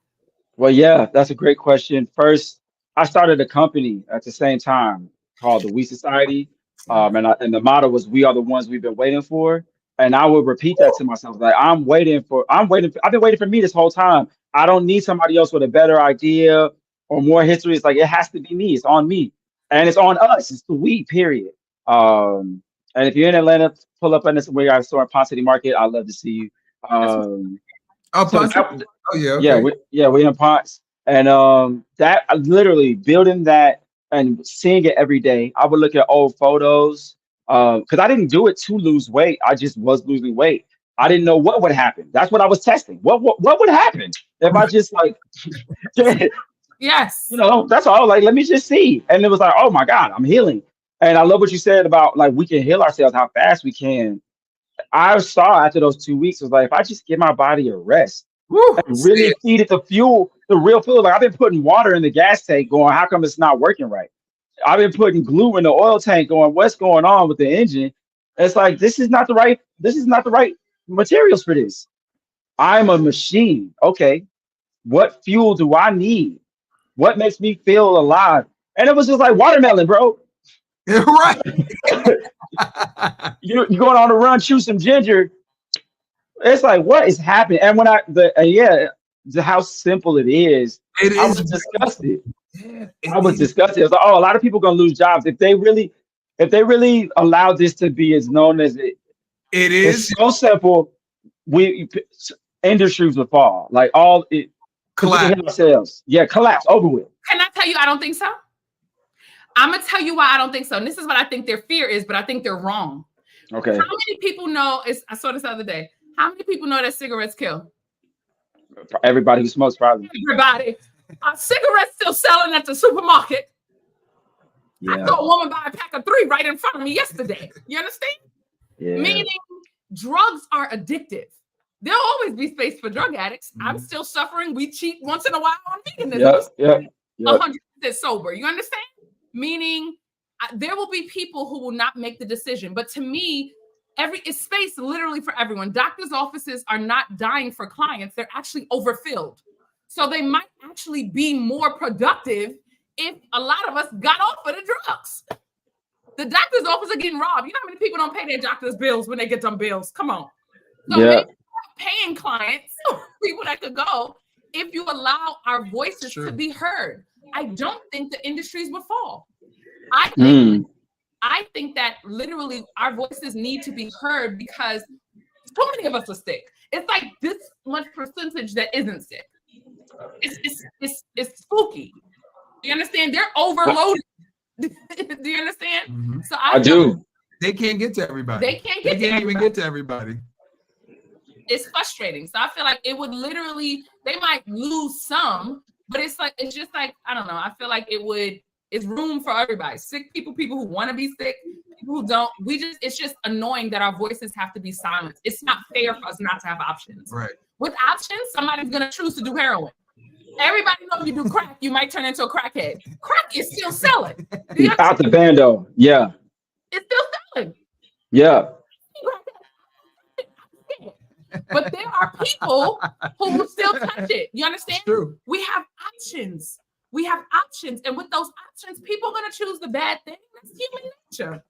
Well, yeah, that's a great question. First, I started a company at the same time called the We Society. And the motto was, we are the ones we've been waiting for. And I would repeat that to myself. Like, I've been waiting for me this whole time. I don't need somebody else with a better idea or more history. It's like, it has to be me. It's on me. And it's on us. It's the we, period. And if you're in Atlanta, pull up on this. We got a store in Ponce City Market. I'd love to see you. We're in Ponce. And that literally building that and seeing it every day. I would look at old photos because I didn't do it to lose weight. I just was losing weight. I didn't know what would happen. That's what I was testing. What would happen if I just like, yes, that's all. Like, let me just see. And it was like, oh my God, I'm healing. And I love what you said about like we can heal ourselves, how fast we can. I saw after those 2 weeks was like, if I just give my body a rest and really feed it the real fuel. Like, I've been putting water in the gas tank going, how come it's not working right? I've been putting glue in the oil tank going, what's going on with the engine? It's like, this is not the right materials for this. I'm a machine. Okay, what fuel do I need? What makes me feel alive? And it was just like watermelon, bro. Right. You going on a run, chew some ginger. It's like, what is happening? And when how simple it is. It I is. was disgusted. Yeah, I was disgusted. I was like, oh, a lot of people gonna lose jobs if they really allow this to be as known as it. It It's is so simple. We industries would fall. Like all it. 'Cause we can collapse. hit ourselves. Yeah, collapse over with. Can I tell you I don't think so? I'm gonna tell you why I don't think so. And this is what I think their fear is, but I think they're wrong. Okay. How many people know? I saw this the other day. How many people know that cigarettes kill? Everybody who smokes, probably. Everybody. Cigarettes still selling at the supermarket. Yeah. I saw a woman buy a pack of 3 right in front of me yesterday. You understand? Yeah. Meaning drugs are addictive. There'll always be space for drug addicts. I'm still suffering. We cheat once in a while on veganism. Yeah. 100% sober. You understand? Meaning there will be people who will not make the decision. But to me, it's space literally for everyone. Doctors' offices are not dying for clients. They're actually overfilled. So they might actually be more productive if a lot of us got off of the drugs. The doctor's office are getting robbed. You know how many people don't pay their doctor's bills when they get them bills? Come on. So maybe paying clients, people that could go, if you allow our voices to be heard. I don't think the industries would fall. I think that literally our voices need to be heard because so many of us are sick. It's like this much percentage that isn't sick. It's spooky. Do you understand? They're overloaded. Do you understand? Mm-hmm. So I do. They can't get to everybody. They can't even get to everybody. It's frustrating. So I feel like it would literally, they might lose some, but it's just like, I don't know. I feel like it's room for everybody. Sick people who want to be sick, people who don't. It's just annoying that our voices have to be silenced. It's not fair for us not to have options. Right. With options, somebody's going to choose to do heroin. Everybody knows you do crack, you might turn into a crackhead. Crack is still selling. Out the bando. Yeah. It's still selling. Yeah. But there are people who will still touch it. You understand? It's true. We have options. And with those options, people are going to choose the bad thing. That's human nature.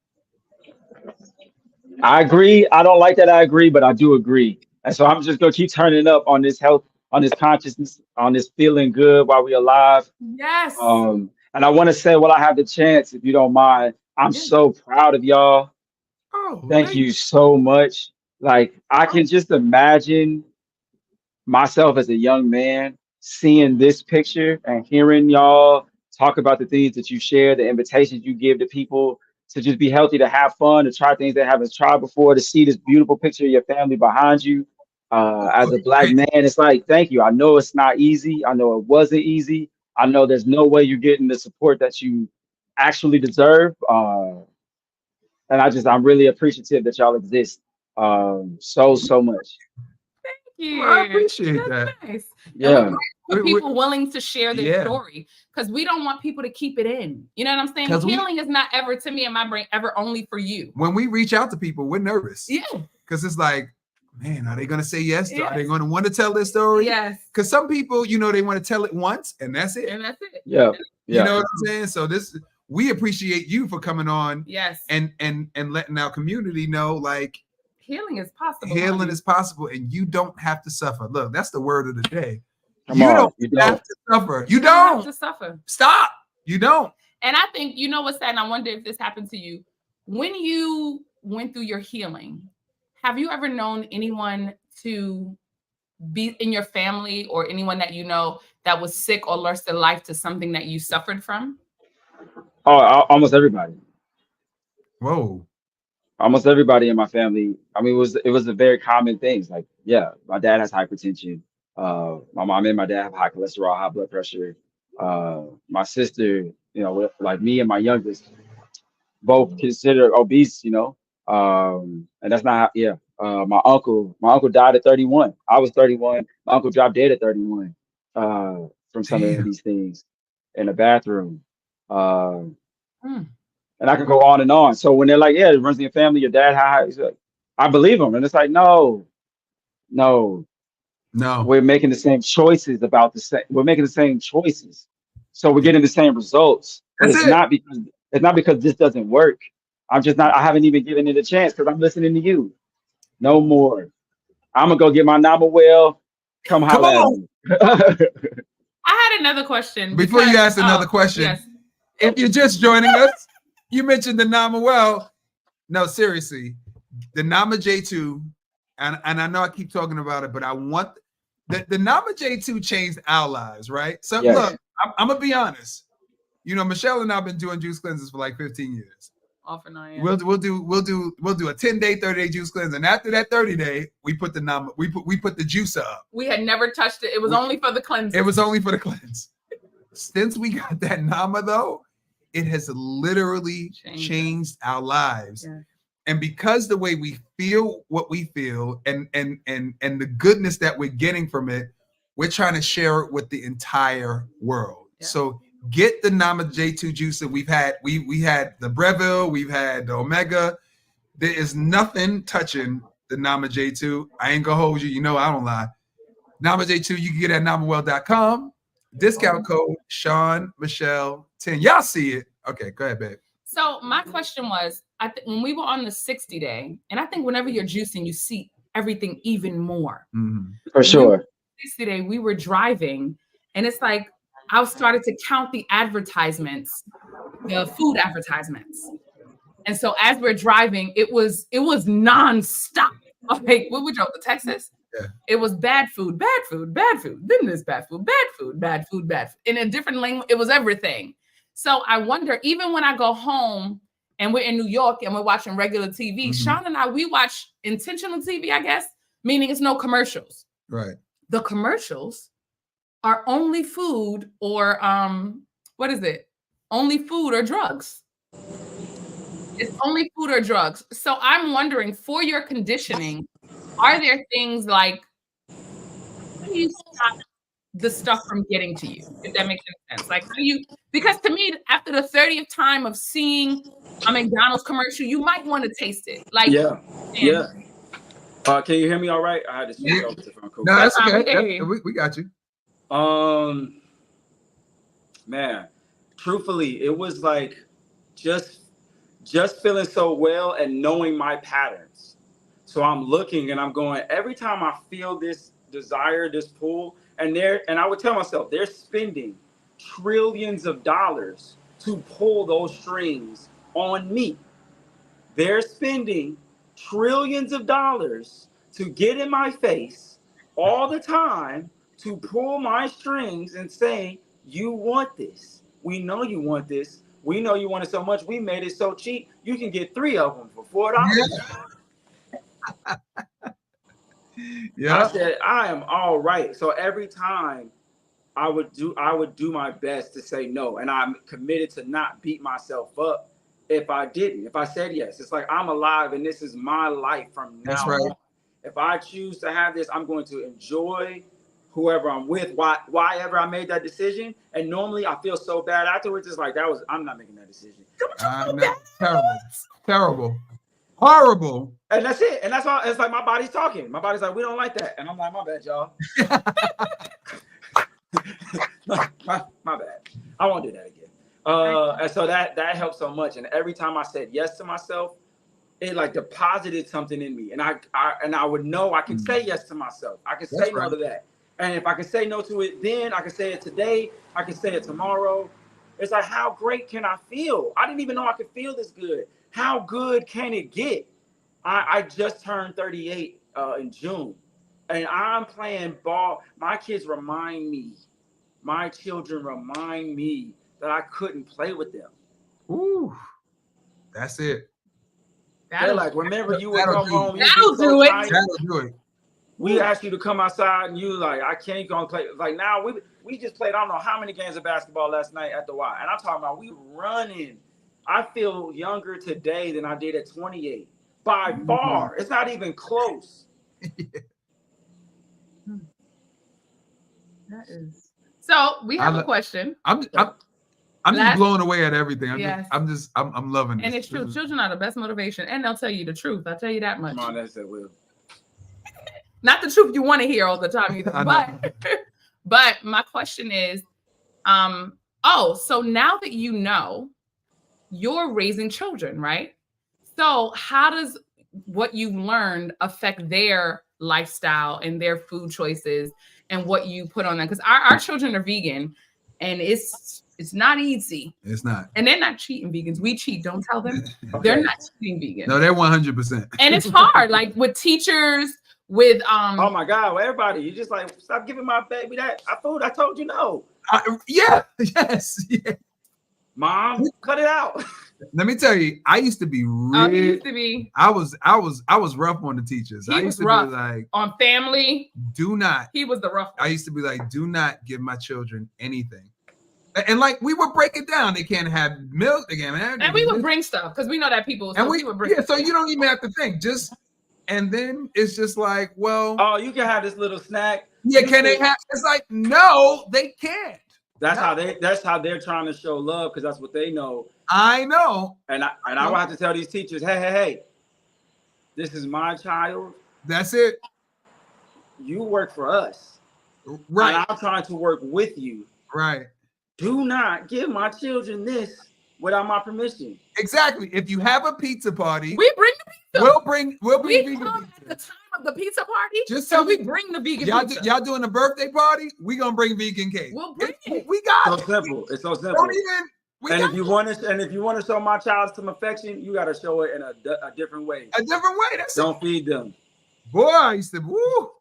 I agree. I don't like that. I agree, but I do agree. And so I'm just going to keep turning up on this health, on this consciousness, on this feeling good while we're alive. Yes. And I want to say, while I have the chance, if you don't mind, I'm so proud of y'all. Oh, Thank you so much. Like, I can just imagine myself as a young man seeing this picture and hearing y'all talk about the things that you share, the invitations you give to people to just be healthy, to have fun, to try things they haven't tried before, to see this beautiful picture of your family behind you. As a Black man, it's like, thank you. I know it's not easy. I know it wasn't easy. I know there's no way you're getting the support that you actually deserve. And I'm really appreciative that y'all exist so much. Thank you. Well, I appreciate that. Nice. Yeah. For people willing to share their story, because we don't want people to keep it in. You know what I'm saying? Healing is not ever, to me in my brain, ever only for you. When we reach out to people, we're nervous. Yeah. Because it's like, man, are they going to say yes? Are they going to want to tell their story? Yes. Because some people, they want to tell it once and that's it. Yeah. You know what I'm saying? So we appreciate you for coming on. Yes. And letting our community know, like, healing is possible. Healing is possible, and you don't have to suffer. Look, that's the word of the day. You don't have to suffer. You don't have to suffer. Stop. You don't. And I think, you know what's sad, and I wonder if this happened to you. When you went through your healing, have you ever known anyone to be in your family or anyone that you know that was sick or lost their life to something that you suffered from? Oh, almost everybody. Whoa. Almost everybody in my family. I mean, it was a very common things. Like, yeah, my dad has hypertension. My mom and my dad have high cholesterol, high blood pressure. My sister, like me and my youngest, both considered obese. And that's not my uncle died at 31. I was 31. My uncle dropped dead at 31 from some of these things in the bathroom. And I could go on and on. So when they're like, yeah, it runs in your family, your dad, how? He's like, I believe them. And it's like, no. No. We're making the same choices about the same. We're making the same choices, so we're getting the same results. But That's it's it. not because this doesn't work. I'm just not. I haven't even given it a chance because I'm listening to you. No more. I'm gonna go get my Nama well. Come Come holla at on. me. I had another question. Before you because- ask another question, yes. if you're just joining us, you mentioned the Nama well. No, seriously, the Nama J2, and I know I keep talking about it, but I want the Nama J2 changed our lives, right? So Yes. look, I'm gonna be honest. You know, Michelle and I've been doing juice cleanses for like 15 years. Off and on, yeah. We'll do a 10-day, 30-day juice cleanse, and after that 30-day, we put the Nama, we put the juicer up. We had never touched it. It was only for the cleanse. It was only for the cleanse. Since we got that Nama though, it has literally changed our lives. Yeah. And because the way we feel what we feel and the goodness that we're getting from it, we're trying to share it with the entire world. Yeah. So get the Nama J2 juicer. We had the Breville, we've had the Omega. There is nothing touching the Nama J2. I ain't gonna hold you, you know I don't lie. Nama J2, you can get at namawell.com. Discount code Sean Michelle 10. Y'all see it. Okay, go ahead, babe. So my question was, when we were on the 60 day, and I think whenever you're juicing, you see everything even more. Mm-hmm. For sure. 60 day, we were driving, and it's like I started to count the advertisements, the food advertisements. And so as we're driving, it was nonstop. Like when we drove to Texas, yeah. It was bad food, bad food, bad food. Then there's bad food, bad food, bad food, bad food. In a different language, it was everything. So I wonder, even when I go home and we're in New York and we're watching regular TV, Sean and I, we watch intentional TV, I guess, meaning it's no commercials. Right. The commercials are only food or what is it? Only food or drugs. It's only food or drugs. So I'm wondering, for your conditioning, are there things like, how do you stop the stuff from getting to you? If that makes any sense. Like, because to me, after the 30th time of seeing a McDonald's commercial, you might want to taste it. Like, yeah. Can you hear me all right? I had to switch over to phone. Cool. No, that's okay. We got you. Man, truthfully, it was like just feeling so well and knowing my patterns. So I'm looking and I'm going, every time I feel this desire, this pull, and I would tell myself, they're spending trillions of dollars to pull those strings on me. They're spending trillions of dollars to get in my face all the time to pull my strings and say, you want this. We know you want this. We know you want it so much. We made it so cheap. You can get 3 of them for $4. Yeah. I said, I am all right. So every time I would do my best to say no. And I'm committed to not beat myself up if I didn't. If I said yes, it's like I'm alive and this is my life from now on. If I choose to have this, I'm going to enjoy whoever I'm with, why ever I made that decision. And normally I feel so bad afterwards. It's like, I'm not making that decision. Terrible. Horrible. And that's it. And that's all. It's like my body's talking. My body's like, we don't like that. And I'm like, my bad, y'all. my bad. I won't do that again. And so that helped so much. And every time I said yes to myself, it like deposited something in me. And I would know I can say yes to myself. I can say no to that. And if I can say no to it then, I can say it today. I can say it tomorrow. It's like, how great can I feel? I didn't even know I could feel this good. How good can it get? I just turned 38 in June. And I'm playing ball. My kids remind me, my children remind me that I couldn't play with them. Ooh, that's it. They're like, remember you would come home. That'll do it. That'll do it. We asked you to come outside and you like, I can't go and play. Like now we just played, I don't know how many games of basketball last night at the Y. And I'm talking about we running. I feel younger today than I did at 28. By far. It's not even close. That is. So we have a question. I'm just blown away at everything. I'm loving it. And it's true. Children are the best motivation, and they'll tell you the truth. I'll tell you that much. Come on, that's it, Will. Not the truth you want to hear all the time either. But my question is, so now that you know you're raising children, right? So how does what you've learned affect their lifestyle and their food choices and what you put on them? Because our children are vegan, and it's not easy. It's not. And they're not cheating vegans. We cheat. Don't tell them. They're not cheating vegans. No, they're 100%. And it's hard, like with teachers, with oh my God, well, everybody, you just like, stop giving my baby that food. I told you no. Yeah. Mom, cut it out. Let me tell you, I used to be I was rough on the teachers. I used to rough. Be like, on family. Do not. He was the rough one. I used to be like, do not give my children anything. And like we would break it down. They can't have milk. They can't have. And we would bring stuff because we know that people. And we would bring. Yeah, so you don't even have to think. Just and then it's just like, well. Oh, you can have this little snack. Yeah, can they have? It's like no, they can't. That's how they're trying to show love because that's what they know. I know. And I will have to tell these teachers, hey, this is my child. That's it. You work for us. Right. And I'm trying to work with you. Right. Do not give my children this without my permission. Exactly. If you have a pizza party, We bring the pizza. we'll bring We vegan come pizza. at the time of the pizza party. Just so tell we me- bring the vegan Y'all, pizza. y'all doing a birthday party? We gonna bring vegan cake. We'll bring it. We got So it. simple. It's so simple. Don't even. We And got if you want to show my child some affection, you got to show it in a different way. a different way. That's it. Don't feed them. Boy, I used to. Woo.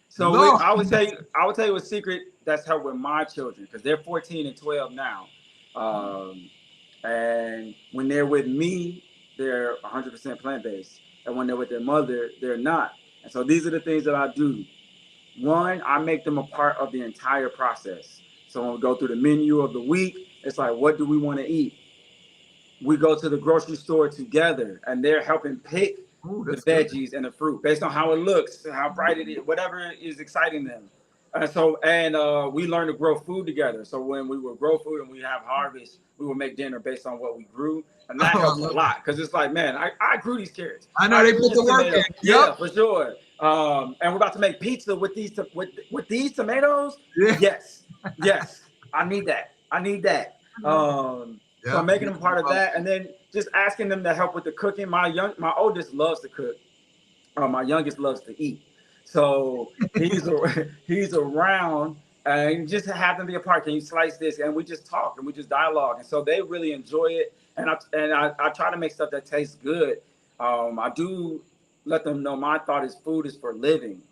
So Lord. I would tell you a secret that's helped with my children because they're 14 and 12 now. And when they're with me, they're 100% plant-based. And when they're with their mother, they're not. And so these are the things that I do. One, I make them a part of the entire process. So when we go through the menu of the week, it's like, what do we want to eat? We go to the grocery store together and they're helping pick Ooh, the that's good. veggies and the fruit based on how it looks, how bright it is, whatever is exciting them. And we learn to grow food together. So when we will grow food and we have harvest, we will make dinner based on what we grew. And that helps a lot because it's like, man, I grew these carrots. I know they put the work in. Yeah, Yep. for sure. And we're about to make pizza with these tomatoes. Yeah. Yes. I need that. So I'm making them part of that, and then just asking them to help with the cooking. My oldest loves to cook. My youngest loves to eat. So he's around, and just have them be a part. Can you slice this? And we just talk and we just dialogue, and so they really enjoy it. And I try to make stuff that tastes good. I do let them know my thought is food is for living.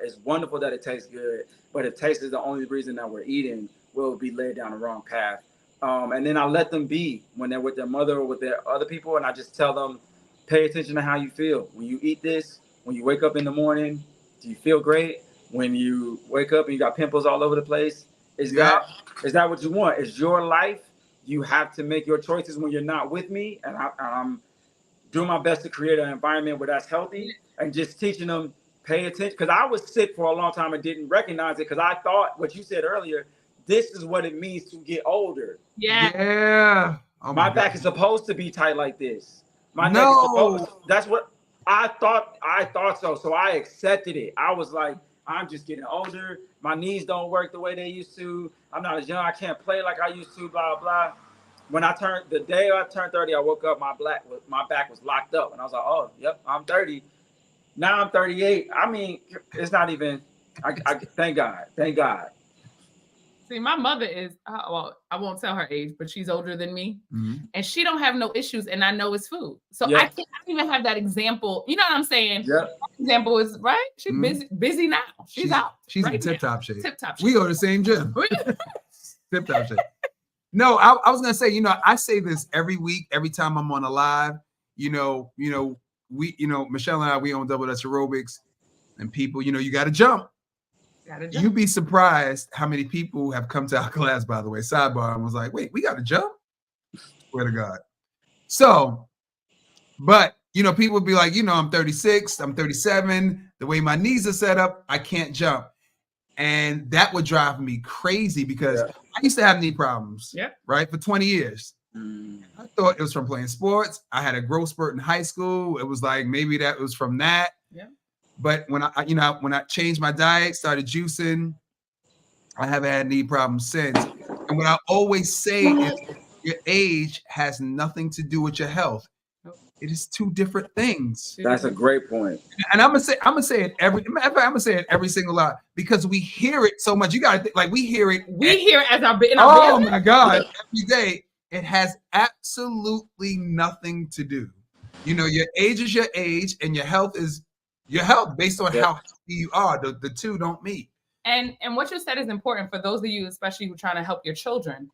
It's wonderful that it tastes good, but if taste is the only reason that we're eating, we'll be led down the wrong path. And then I let them be when they're with their mother or with their other people, and I just tell them, pay attention to how you feel. When you eat this, when you wake up in the morning, do you feel great? When you wake up and you got pimples all over the place, is that what you want? Is your life? You have to make your choices when you're not with me, and I'm doing my best to create an environment where that's healthy, and just teaching them, pay attention. Because I was sick for a long time and didn't recognize it because I thought what you said earlier, this is what it means to get older. Yeah. Oh my God. back is supposed to be tight like this. My neck No. is supposed. That's what I thought. I thought so. So I accepted it. I was like, I'm just getting older. My knees don't work the way they used to. I'm not as young. I can't play like I used to. Blah blah. When the day I turned 30, I woke up. My back was locked up, and I was like, oh, yep, I'm 30. Now I'm 38. I mean, it's not even. I thank God. Thank God. See, my mother is, well, I won't tell her age, but she's older than me. Mm-hmm. And she don't have no issues, and I know it's food. So Yeah. I can't even have that example. You know what I'm saying? Yeah. That example is, right? She's busy now. She's out. She's right in tip-top shape. Tip-top shape. We go to the same gym. Tip-top shape. No, I was gonna say, I say this every week, every time I'm on a live. Michelle and I, we own Double Dutch Aerobics, and people, you got to jump. You'd be surprised how many people have come to our class, by the way, sidebar, and was like, wait, we got to jump? Swear to God. So, but, people would be like, I'm 36, I'm 37. The way my knees are set up, I can't jump. And that would drive me crazy because I used to have knee problems, right, for 20 years. I thought it was from playing sports. I had a growth spurt in high school. It was like maybe that was from that. But when I changed my diet, started juicing, I haven't had any problems since. And what I always say is your age has nothing to do with your health. It is two different things. That's a great point. And I'm gonna say it every single lot because we hear it so much. You gotta think, like we hear it. We hear it as our business. Oh my God, every day. It has absolutely nothing to do. You know, your age is your age, and your health is your health based on how healthy you are. The two don't meet. And what you said is important for those of you, especially who are trying to help your children.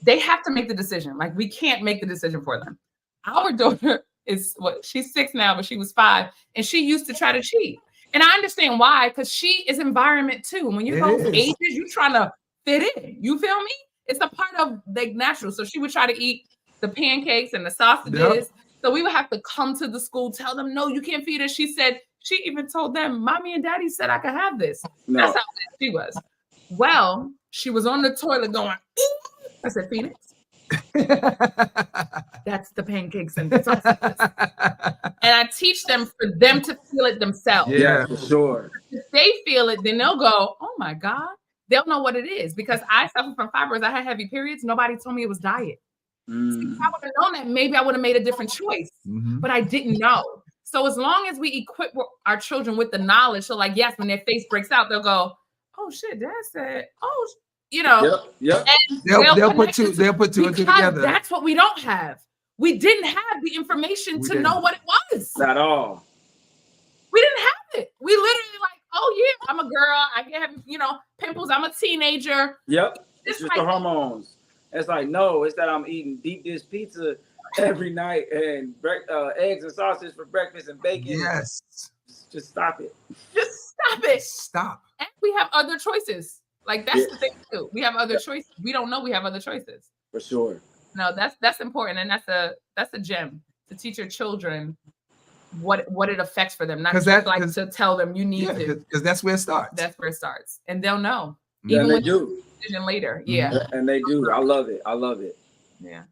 They have to make the decision. Like we can't make the decision for them. Our daughter is she's 6 now, but she was 5, and she used to try to cheat. And I understand why, because she is environment too. When you're those ages, you're trying to fit in. You feel me? It's a part of the natural. So she would try to eat the pancakes and the sausages. Yep. So we would have to come to the school, tell them, no, you can't feed her. She said, she even told them, mommy and daddy said I could have this. No. That's how she was. Well, she was on the toilet going, I said, Phoenix, that's the pancakes and the sausages. And I teach them for them to feel it themselves. Yeah, for sure. If they feel it, then they'll go, oh my God. They'll know what it is because I suffer from fibroids. I had heavy periods. Nobody told me it was diet. See, if I would have known that, maybe I would have made a different choice, but I didn't know. So as long as we equip our children with the knowledge, so like, yes, when their face breaks out, they'll go, oh shit, dad said, oh, you know, and they'll put two and two together. That's what we don't have. We didn't have the information to know what it was. At all. We didn't have it. We literally like, oh yeah, I'm a girl. I can have, pimples. I'm a teenager. Yep. It's just the hormones. It's like, no, it's that I'm eating deep dish pizza every night and eggs and sausage for breakfast and bacon. Yes. Just stop it. Just stop it. Stop. And we have other choices. Like that's the thing too. We have other choices. We don't know we have other choices. For sure. No, that's important, and that's a gem to teach your children what it affects for them. Not just to tell them you need to. Because that's where it starts. That's where it starts, and they'll know. Yeah, even they when do. Decision later. Yeah. And they do. I love it. Yeah.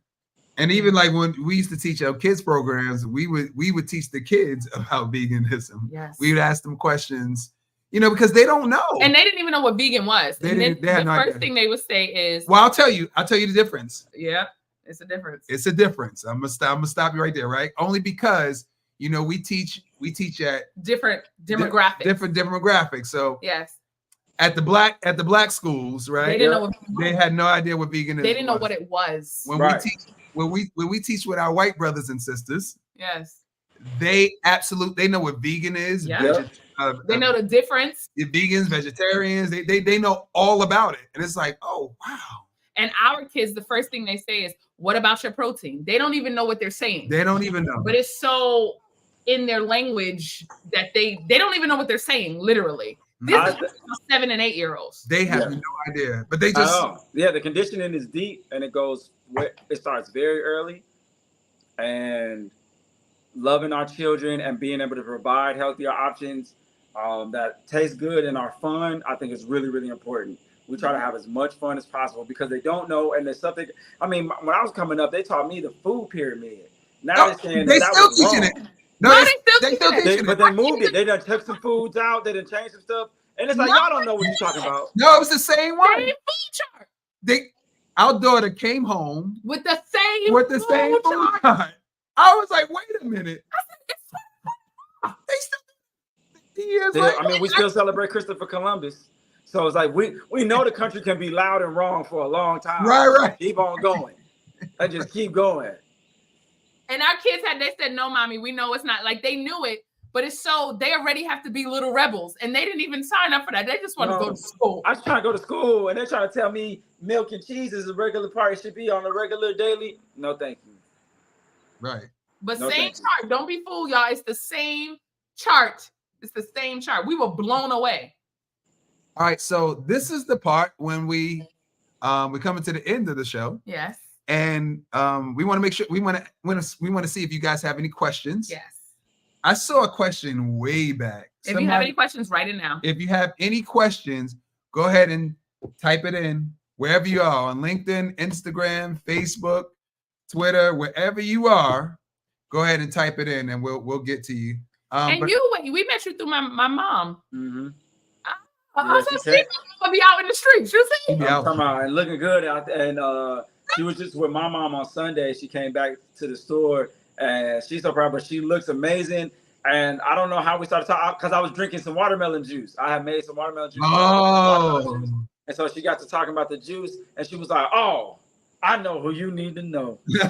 And even like when we used to teach our kids programs, we would teach the kids about veganism. Yes. We would ask them questions, because they don't know. And they didn't even know what vegan was. The first thing they would say is, well, I'll tell you the difference. Yeah, it's a difference. It's a difference. I'm gonna stop you right there, right? Only because we teach at different demographics. Different demographics. So yes. At the black schools, right? They didn't know they had no idea what veganism was. They didn't know what it was. When we teach with our white brothers and sisters, yes, they know what vegan is. Yeah. They know the difference. The vegans, vegetarians, they know all about it. And it's like, oh wow. And our kids, the first thing they say is, what about your protein? They don't even know what they're saying. They don't even know. But it's so in their language that they don't even know what they're saying, literally. This is 7 and 8 year olds. They have no idea, but they just the conditioning is deep, and it starts very early, and loving our children and being able to provide healthier options that taste good and are fun. I think is really, really important. We try to have as much fun as possible because they don't know, and there's something. I mean, when I was coming up, they taught me the food pyramid. Now they're saying they still teaching it. No, they still teaching it. But they moved it. They done took some foods out. They done changed some stuff. And it's like, y'all don't know what you're talking about. No, it was the same one. Same food chart. Our daughter came home with the same food chart. I was like, wait a minute. They still years later. I mean, we still celebrate Christopher Columbus. So it's like we know the country can be loud and wrong for a long time. Right. Keep on going. And just keep going. And our kids they said, no, mommy, we know it's not. Like they knew it, but it's so they already have to be little rebels. And they didn't even sign up for that. They just want to go to school. I was trying to go to school and they're trying to tell me milk and cheese is a regular part. It should be on a regular daily. No, thank you. Right. But same chart. Don't be fooled, y'all. It's the same chart. It's the same chart. We were blown away. All right. So this is the part when we coming to the end of the show. Yes. And we want to make sure we want to see if you guys have any questions. Yes. I saw a question way back. If you have any questions, write it now. If you have any questions, go ahead and type it in wherever you are on LinkedIn, Instagram, Facebook, Twitter, wherever you are. Go ahead and type it in, and we'll get to you. And but, we met you through my mom. Mm-hmm. I was gonna be out in the streets. You see? I'm talking about and looking good out there. And she was just with my mom on Sunday. She came back to the store and she's so proud, but she looks amazing. And I don't know how we started talking because I was drinking some watermelon juice. I had made some watermelon juice. Oh. And so she got to talking about the juice and she was like, "Oh, I know who you need to know." I'm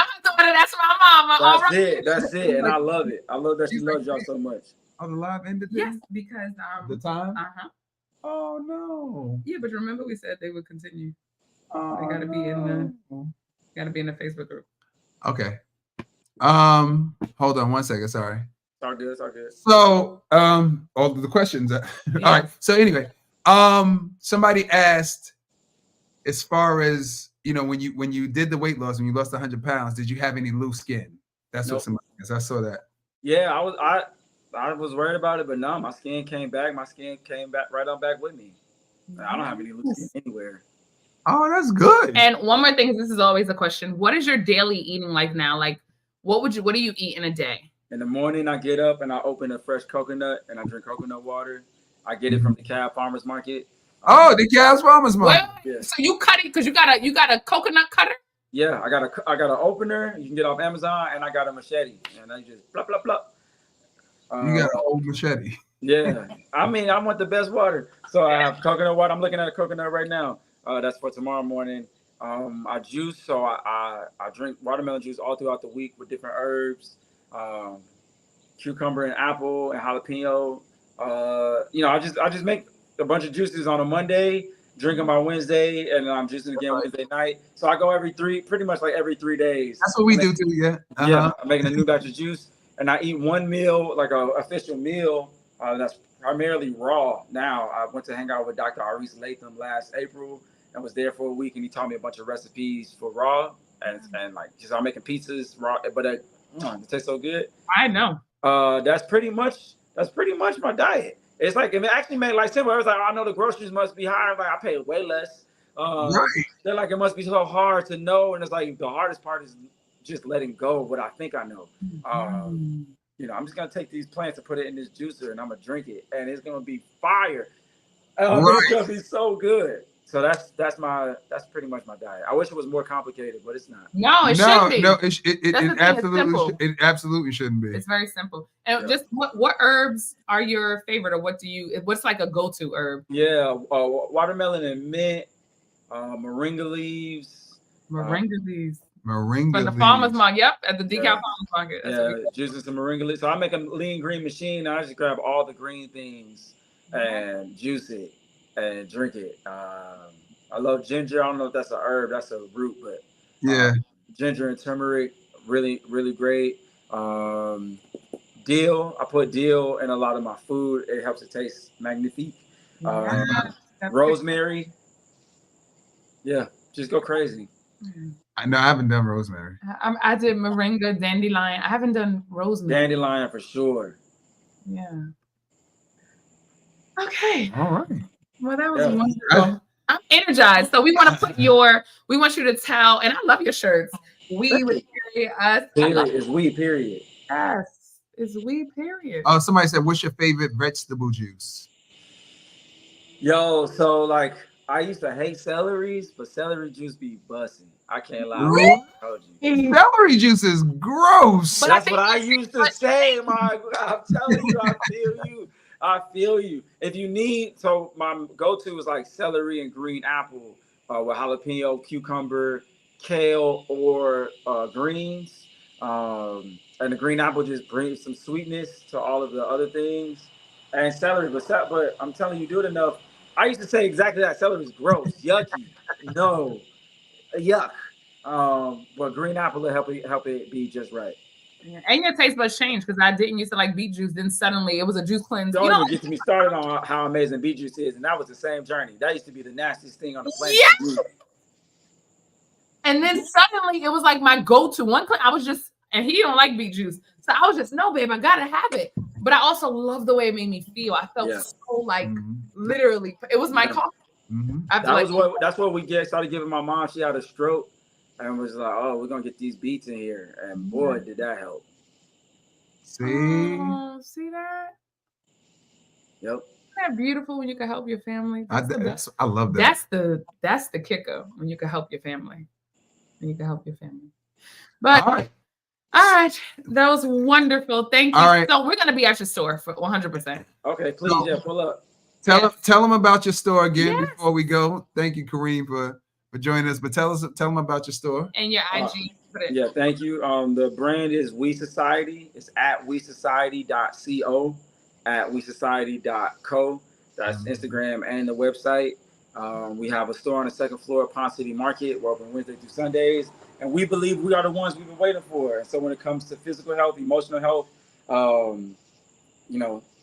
a daughter. That's my mama. That's it. And I love it. I love that she loves y'all so much. Oh, the live ended? Yes, because the time? Oh no. Yeah, but remember we said they would continue. Oh, they gotta be in the Facebook group. Okay. Hold on 1 second. Sorry. It's all good. It's all good. So, all the questions. All right. So anyway, somebody asked, as far as when you did the weight loss, when you lost 100 pounds, did you have any loose skin? That's what somebody asked. I saw that. Yeah, I was worried about it, but no, my skin came back. My skin came back right on back with me. I don't have any loose skin anywhere. Oh, that's good. And one more thing, this is always a question. What is your daily eating like now? Like, what do you eat in a day? In the morning, I get up and I open a fresh coconut and I drink coconut water. I get it from the Cab Farmers Market. Oh, the Cab Farmers Market. Yeah. So you cut it because you got a coconut cutter? Yeah, I got an opener you can get off Amazon, and I got a machete, and I just plop plop plop. You got an old machete. Yeah, I mean, I want the best water, so I have coconut water. I'm looking at a coconut right now. That's for tomorrow morning. I juice, so I drink watermelon juice all throughout the week with different herbs, cucumber and apple and jalapeno. I just make a bunch of juices on a Monday, drink them on Wednesday, and I'm juicing again Wednesday night. So I go pretty much like every 3 days. That's what we do too. Yeah. Yeah, I'm making a new batch of juice, and I eat one meal, like a official meal, that's primarily raw. Now I went to hang out with Dr. Aris Latham last April and was there for a week, and he taught me a bunch of recipes for raw, and like just I'm making pizzas raw, but it tastes so good. I know. That's pretty much my diet. It's like it actually made life simple. I was like, I know the groceries must be higher. Like I pay way less. Right. They're like it must be so hard to know, and it's like the hardest part is just letting go of what I think I know. I'm just gonna take these plants and put it in this juicer, and I'm gonna drink it, and it's gonna be fire. It's gonna be so good. So that's pretty much my diet. I wish it was more complicated, but it's not. No, it shouldn't be. No, it absolutely shouldn't be. It's very simple. And just what herbs are your favorite, or what's like a go-to herb? Yeah, watermelon and mint, moringa leaves. Moringa leaves. Moringa But the farmer's market, yep, at the DeKalb Farmer's Market. That's juicing some moringa leaves. So I make a lean green machine. And I just grab all the green things and juice it and drink it. I love ginger. I don't know if that's a herb, that's a root, but ginger and turmeric, really, really great. Dill, I put dill in a lot of my food. It helps it taste magnifique. Rosemary. Yeah, just go crazy. I know I haven't done rosemary. I did moringa, dandelion. I haven't done rosemary. Dandelion for sure. Yeah. Okay. All right. Well, that was wonderful. I'm energized. So we want you to tell, and I love your shirts. We would carry us. Period is we, period. Yes, it's we, period. Oh, somebody said, what's your favorite vegetable juice? Yo, so like I used to hate celeries, but celery juice be busting. I can't lie. Really? Celery juice is gross. But that's what I used to say, I'm telling you, I feel you. If you need, so my go-to is like celery and green apple with jalapeno, cucumber, kale, or greens. And the green apple just brings some sweetness to all of the other things. And celery, but I'm telling you, do it enough. I used to say exactly that. Celery is gross, yucky. No, yuck. But green apple will help it be just right. Yeah. And your taste buds changed because I didn't used to like beet juice. Then suddenly it was a juice cleanse. Don't even get me started on how amazing beet juice is, and that was the same journey. That used to be the nastiest thing on the planet. Yeah. And then suddenly it was like my go-to one. I was just, and he don't like beet juice, so I was just, no, babe, I gotta have it. But I also love the way it made me feel. I felt so like literally, it was my coffee. That's what we started giving my mom. She had a stroke. And was like, oh, we're gonna get these beats in here, and boy, did that help. See? Oh, see that? Yep. Isn't that beautiful when you can help your family? I love that. That's the kicker when you can help your family. When you can help your family. But All right. That was wonderful. Thank you. All right. So we're gonna be at your store for 100%. Okay, please, pull up. Tell them about your store again before we go. Thank you, Kareem, for joining us. But tell them about your store and your IG. Yeah, thank you. The brand is We Society. It's at WeSociety.co, at WeSociety.co. That's Instagram and the website. We have a store on the second floor of Pond City Market. We're open Wednesday through Sundays, and we believe we are the ones we've been waiting for. And so when it comes to physical health, emotional health,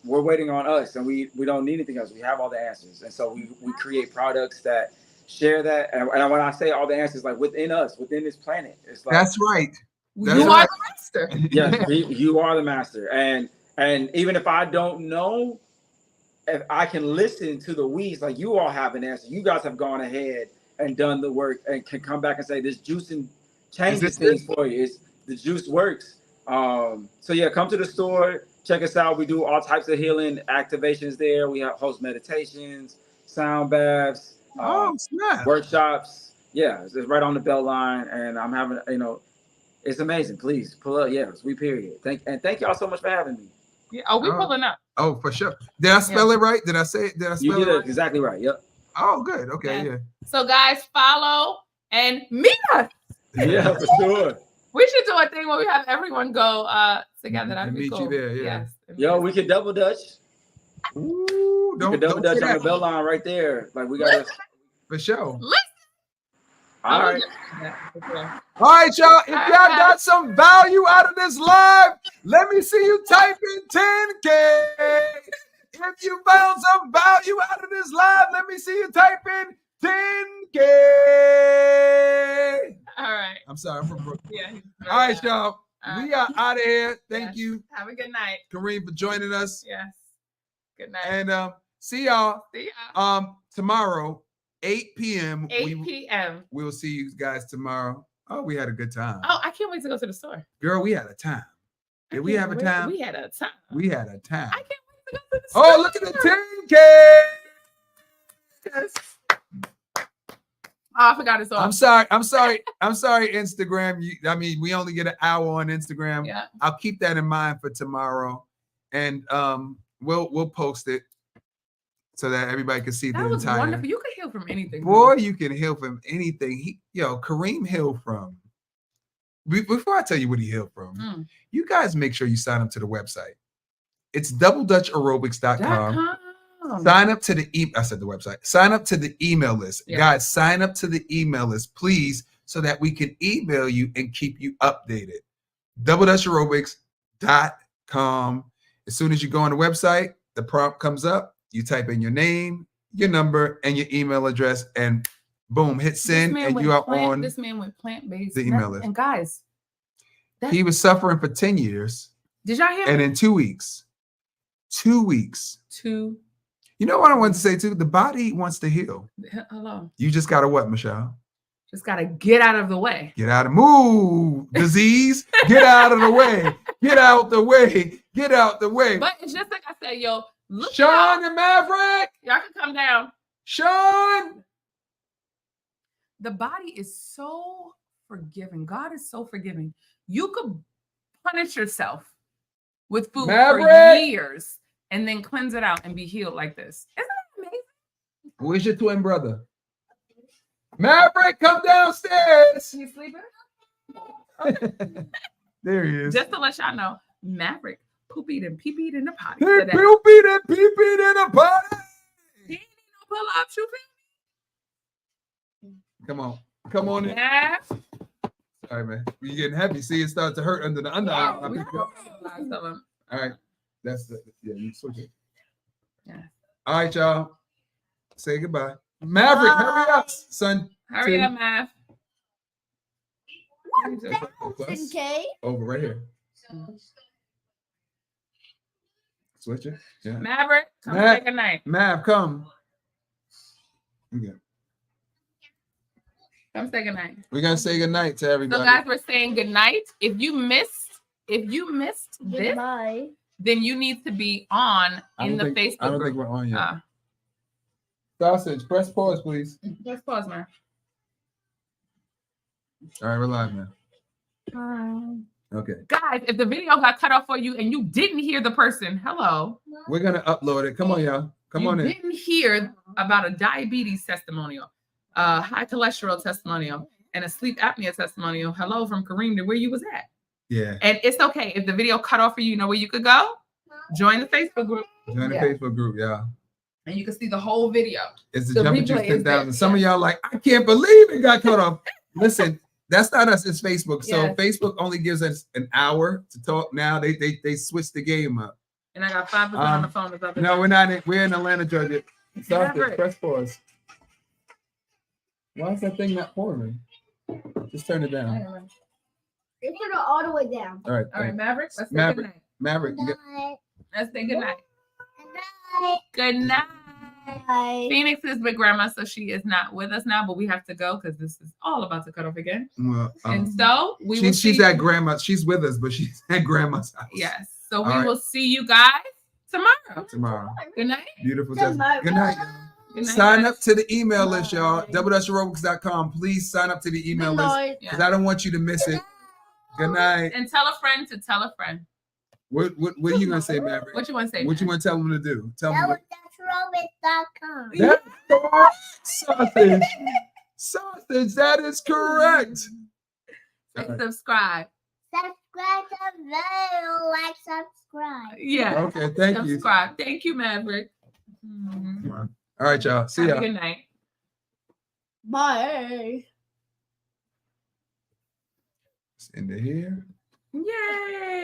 we're waiting on us, and we don't need anything else. We have all the answers, and so we create products that share that. And when I say all the answers, like within us, within this planet, it's like that's right. You are the master. Yes, you are the master. And even if I don't know, if I can listen to the weeds, like you all have an answer. You guys have gone ahead and done the work and can come back and say this juicing changes things for you. The juice works. So yeah, come to the store, check us out. We do all types of healing activations there. We have host meditations, sound baths, workshops. Yeah, it's right on the bell line, and I'm having it's amazing. Please pull up. Yeah, sweet period. Thank y'all so much for having me. Yeah, we pulling up. Oh, for sure. Did I spell it right? Did I say it? Did I spell you did it right? Exactly right. Yep. Oh, good. Okay, yeah. So guys, follow and meet us. Yeah, for sure. We should do a thing where we have everyone go together. That'd be meet cool. you there. Yeah. Yes. Yo, we could double dutch. Ooh, we could double dutch on the bell line right there. Like we got for sure. All right. All right, y'all. If y'all got some value out of this live, let me see you type in 10K. If you found some value out of this live, let me see you type in 10K. All right. I'm sorry. I'm from Brooklyn. Yeah. All right, y'all. We are out of here. Thank you. Have a good night, Kareem, for joining us. Yes. Good night. And see y'all. See y'all. Tomorrow, 8 p.m. 8 p.m. We'll see you guys tomorrow. Oh, we had a good time. Oh, I can't wait to go to the store. Girl, we had a time. Did we have a time? We had a time. We had a time. I can't wait to go to the store. Oh, look at the 10K. Yes. Oh, I forgot it's on. I'm sorry, Instagram. We only get an hour on Instagram. Yeah. I'll keep that in mind for tomorrow. And we'll post it so that everybody can see the entire. That was wonderful. You can heal from anything. Boy, you can heal from anything. Kareem healed from. Before I tell you what he healed from, you guys make sure you sign up to the website. It's doubledutchaerobics.com. Sign up to the I said the website. Sign up to the email list. Yeah. Guys, sign up to the email list, please, so that we can email you and keep you updated. doubledutchaerobics.com. As soon as you go on the website, the prompt comes up. You type in your name, your number, and your email address, and boom, hit send, and you are on. This man went plant-based. The email list. And guys, he was suffering for 10 years. Did y'all hear? And in 2 weeks. 2 weeks. You know what I want to say too? The body wants to heal. Hello. You just gotta what, Michelle? Just gotta get out of the way. Get out of move, disease. Get out of the way. Get out the way. Get out the way. But it's just like I said, yo. Look, Sean and Maverick. Y'all can come down. Sean. The body is so forgiving. God is so forgiving. You could punish yourself with food for years and then cleanse it out and be healed like this. Isn't that amazing? Where's your twin brother? Maverick, come downstairs. He's sleeping? There he is. Just to let y'all know, Maverick poopied and pee-peed in the potty. He poopied and pee-peed in the potty. He ain't need no pull-ups, you feel me? Come on in. Yeah. All right, man. You're getting heavy. See, it starts to hurt under the underarm. All right. You switch it. Yeah. All right, y'all. Say goodbye. Maverick, hurry up, son. Hurry up, Mav. 10K. Over right here. Switch it. Yeah. Maverick, come say goodnight. Mav, come. Okay. Come say goodnight. We're gonna say goodnight to everybody. So guys, we're saying goodnight. If you missed if you missed this, Goodbye. then you need to be on in the Facebook I don't group. think we're on yet. Sausage, press pause, please. Just pause, man. All right, we're live now. Bye. Okay. Guys, if the video got cut off for you and you didn't hear the person, hello. We're going to upload it. Come on, y'all. Come on in. You didn't hear about a diabetes testimonial, a high cholesterol testimonial, and a sleep apnea testimonial. Hello from Kareem to where you was at. Yeah. And it's okay. If the video cut off for you, you know where you could go? Join the Facebook group. Join the Facebook group, y'all. And you can see the whole video. It's the Jumping Juice replay is 10,000. there. Some of y'all like, I can't believe it got cut off. Listen, that's not us. It's Facebook. So Yes. Facebook only gives us an hour to talk. Now they switched the game up. And I got 5% on the phone. Is up No, we're not. We're in Atlanta, Georgia. Sausage, press pause. Why is that thing not pouring? Just turn it down. They put it all the way down. All right. All right, Maverick. Let's say Maverick. good night. Maverick. Bye. Let's say good night. Bye. Good night. Bye. Phoenix is with grandma, so she is not with us now, but we have to go because this is all about to cut off again. Well, And so we will she's see at grandma. She's with us, but she's at grandma's house. Yes. So All we right. will see you guys tomorrow. Tomorrow. Good night. Beautiful. Tomorrow. Good night. Good night, Sign guys. up to the email list, y'all. Bye. JumpNJuice10000.com. Please sign up to the email Good list night. because I don't want you to miss it. Good night. And tell a friend to tell a friend. What are you gonna say, Maverick? What you want to say? What you man? want to tell them to do? Tell them. JumpNJuice10000.com. That's sausage. Sausage. That is correct. All right. Subscribe. Subscribe to the video. Like, subscribe. Yeah. Okay. Thank you. Subscribe. Thank you, Maverick. Mhm. Come on. All right, y'all. See Have ya. a good night. Bye. It's into here. Yay.